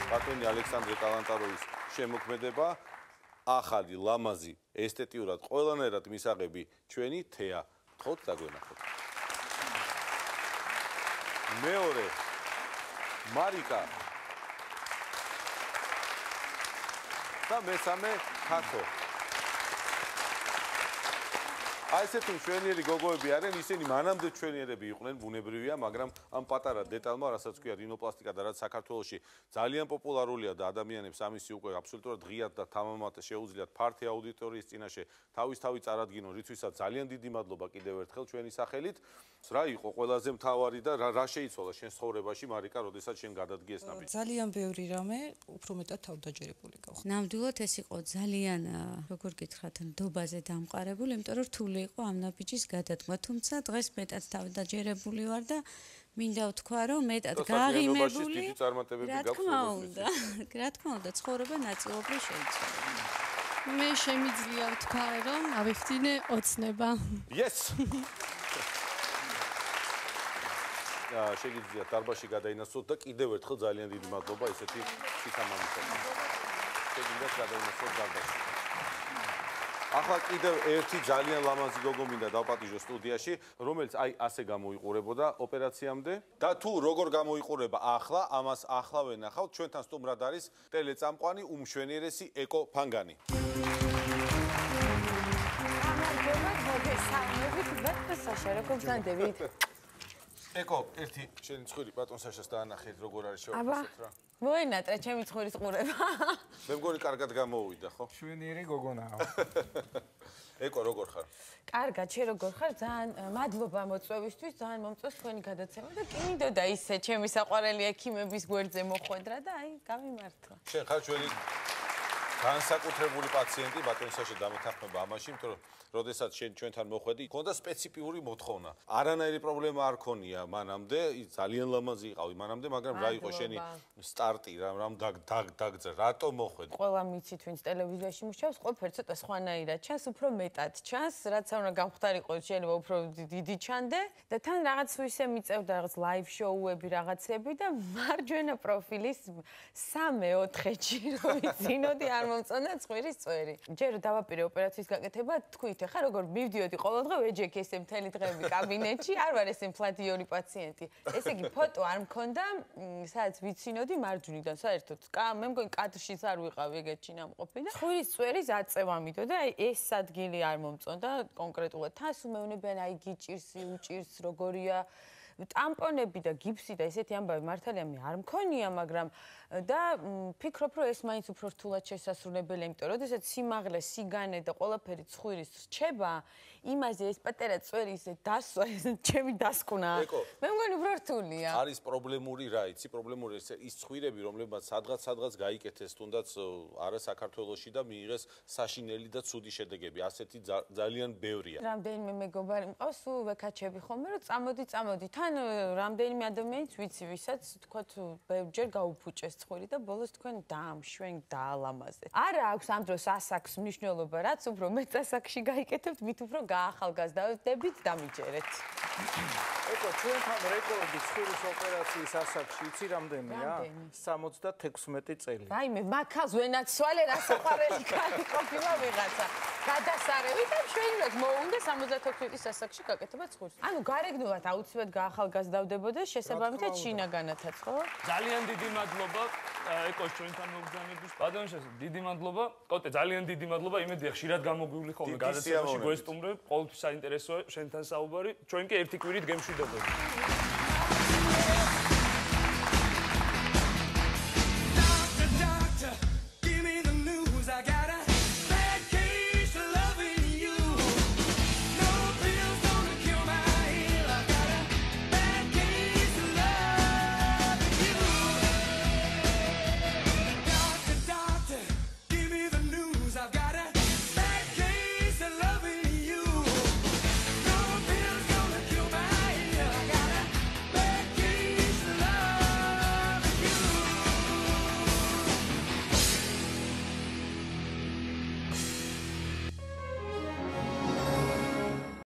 ბატონი ალექსანდრე კალანტაროვის შემოქმედება ახალი, ლამაზი, ესთეტიურად, ყველანაირად მისაღები ჩვენი თეა. გთხოვთ დაგვენახოთ. მეორე მარიკა და მესამე თათო. აი ესეთი მშვენიერი გოგოები არიან, ისინი მანამდე მშვენიერები იყვნენ, ბუნებრივია, მაგრამ ამ პატარა დეტალმა, რასაც ქვია რინოპლასტიკა და რაც საქართველოში ძალიან პოპულარულია და ადამიანებს ამისი უკვე აბსოლუტურად ღიად და თამამად შეუძლიათ ფართი აუდიტორიის წინაშე თავის-თავი წარადგინონ, რითვისაც ძალიან დიდი მადლობა კიდევ ერთხელ ჩვენი სახელით. რა იყო ყველაზე მთავარი და რა შეიცვალა შენ ცხოვრებაში, მარიკა, როდესაც შენ გადადგე ეს ნაბიჯი? ძალიან ბევრი რამე, უფრო მეტად თავდაჯერებული გავხდი. ნამდვილად ეს იყო ძალიან, როგორ გითხრათ, ნდობაზე დამყარებული, იმიტომ რომ რთული იყო ამ ნაბიჯის გადადგმა, თუმცა დღეს მეტად თავდაჯერებული ვარ და მინდა ვთქვა, რომ მეტად გაღიმებული. რა თქმა უნდა, ცხოვრება ნაწილობრივ შეიცვალა. მე შემიძლია ვთქვა, რომ ავიხდინე ოცნება. Yes! შეგიძლია დარბაზში გადაინაცვლოთ და კიდევ ერთხელ ძალიან დიდი მადლობა ესეთი სიტამამისათვის. შეგიძლიათ გადაინაცვლოთ დარბაზში. ახლა კიდევ ერთი ძალიან ლამაზი გოგო მინდა დავპატიჟო სტუდიაში, რომელიც აი ასე გამოიყურებოდა ოპერაციამდე და თუ როგორ გამოიყურება ახლა, ამას ახლა ვენახავთ. ჩვენთან სტუმრად არის ტელეწამყვანი უმშვენიერესი ეკო ფანგანი. ეკო, ერთი შენი ცხვირი ბატონ საშას დაანახეთ, როგორ არის შევაფასოთ რა. მოენატრე ჩემი ცხვირის ყურება. მე მგონი კარგად გამოუვიდა, ხო? შვენიერი გოგონაა. ეკო, როგორ ხარ? კარგად, შე როგორ ხარ? ძალიან მადლობა მოწვევისთვის, ძალიან მომწონს თქვენი გადაცემა და კი მინდოდა ისე ჩემი საყვარელი ექიმების გვერდზე მოხვედრა და აი, გამიმართლა. შენ ხარ ჩვენი განსაკუთრებული პაციენტი ბატონისაში დამეთანხმება ამაში, იმიტომ რომ როდესაც ჩვენთან მოხვედი, ჰქონდა სპეციფიური მოთხოვნა. არანაირი პრობლემა არ ქონია მანამდე, ძალიან ლამაზი იყავი მანამდე, მაგრამ რა იყო შენი სტარტი, რამ დაგძრ, რატომ მოხვედი? ყველა მიცით, ვინც ტელევიზიაში მუშაობს, ყველაფერი ცოტა სხვანაირად ჩანს, უფრო მეტად ჩანს, რაც უნდა გამختارიყო, შეიძლება უფრო დიდი ჩანდე და თან რაღაც ისე მიწევდა რაღაც ლაივ შოუები რაღაცები და მარჯვენა პროფილის 3-4-ში რომ იცინოდი არ მომწონდა ცხვირის წვერი. ჯერ დავაპირე ოპერაციის გაკეთება, თქვით, ხა როგორ მივდიოდი ყოველდღე ვეჯექი ესე მთელი დღეები კაბინეტში, არ ვარ ესე მფლადიური პაციენტი. ესე იგი ფოტო არ მქონდა, სადაც ვიცინოდი მარჯვნიდან საერთოდ. მე მგონი კადრშიც არ ვიყავი ეგეთში ნამყოფი და ცხვირის წვერის აწევა მიდო და აი ეს ადგილი არ მომწონდა კონკრეტულად. თას უმეუნებიან აი გიჭირს, უჭირს, როგორია ტამპონები და გიფსი და ესეთი ამბავი მართალია მე არ მქონია, მაგრამ და ფიქრობ, რომ ეს მაინც უფრო რთულად შესასრულებელია, იმიტომ რომ როდესაც სიმაღლე, სიგანე და ყველაფერი ცხვირის რჩება, იმაზე ეს პატარა წვერი ისე დასვა, ჩემი დასკვნა. მე მგონი უფრო რთულია. არის პრობლემური რა, იცი, პრობლემური ის ცხვირები, რომლებმაც სადღაც გაიკეთეს თუნდაც არა საქართველოში და მიიღეს საშინელი და ცუდი შედეგები. ასეთი ძალიან ბევრია. რამდენიმე მეგობარი მყავს, სულ ვეკაჩები ხოლმე, რომ წამოდი. თან რამდენიმე ადამიანიც ვიცი, ვისაც თქვათ ბევრჯერ გაუფუჭეს ცხვირი და ბოლოს თქვენ დაამშვენ, დაალამაზეთ. არა აქვს ამ დროს ასაკს მნიშვნელობა, რაც უფრო მეტ ასაკში გაიკეთებთ, მით უფრო გაახალგაზრდავდებით და მიჯერეთ. ეკო, ჩვენთან რეკორდი ცხვირის ოპერაციის ასაკში იცი რამდენია? 76 წელი. რაიმე, მაქავს ვენაცვალე, რა საყვარელი კაცი ყოფილა ვიღაცა. გადასარევით და შეიძლება მოუნდა 74 წლის ასაკში გაკეთება ცხვირს. ანუ გარეგნულად აუცილებლად გაახალგაზრდავდებოდა შესაბამისად შინაგანათაც, ხო? ძალიან დიდი მადლობა ეკოს ჩვენთან მოგზაურობის. ბატონიშას დიდი მადლობა. კოტე ძალიან დიდი მადლობა. იმედია ხშირად გამოგვივლი ხოლმე გადაცემაში გვესტუმრებ. ყოველთვის საინტერესოა შენთან საუბარი. ჩვენ კი ერთი კვირით გემშვიდობებით.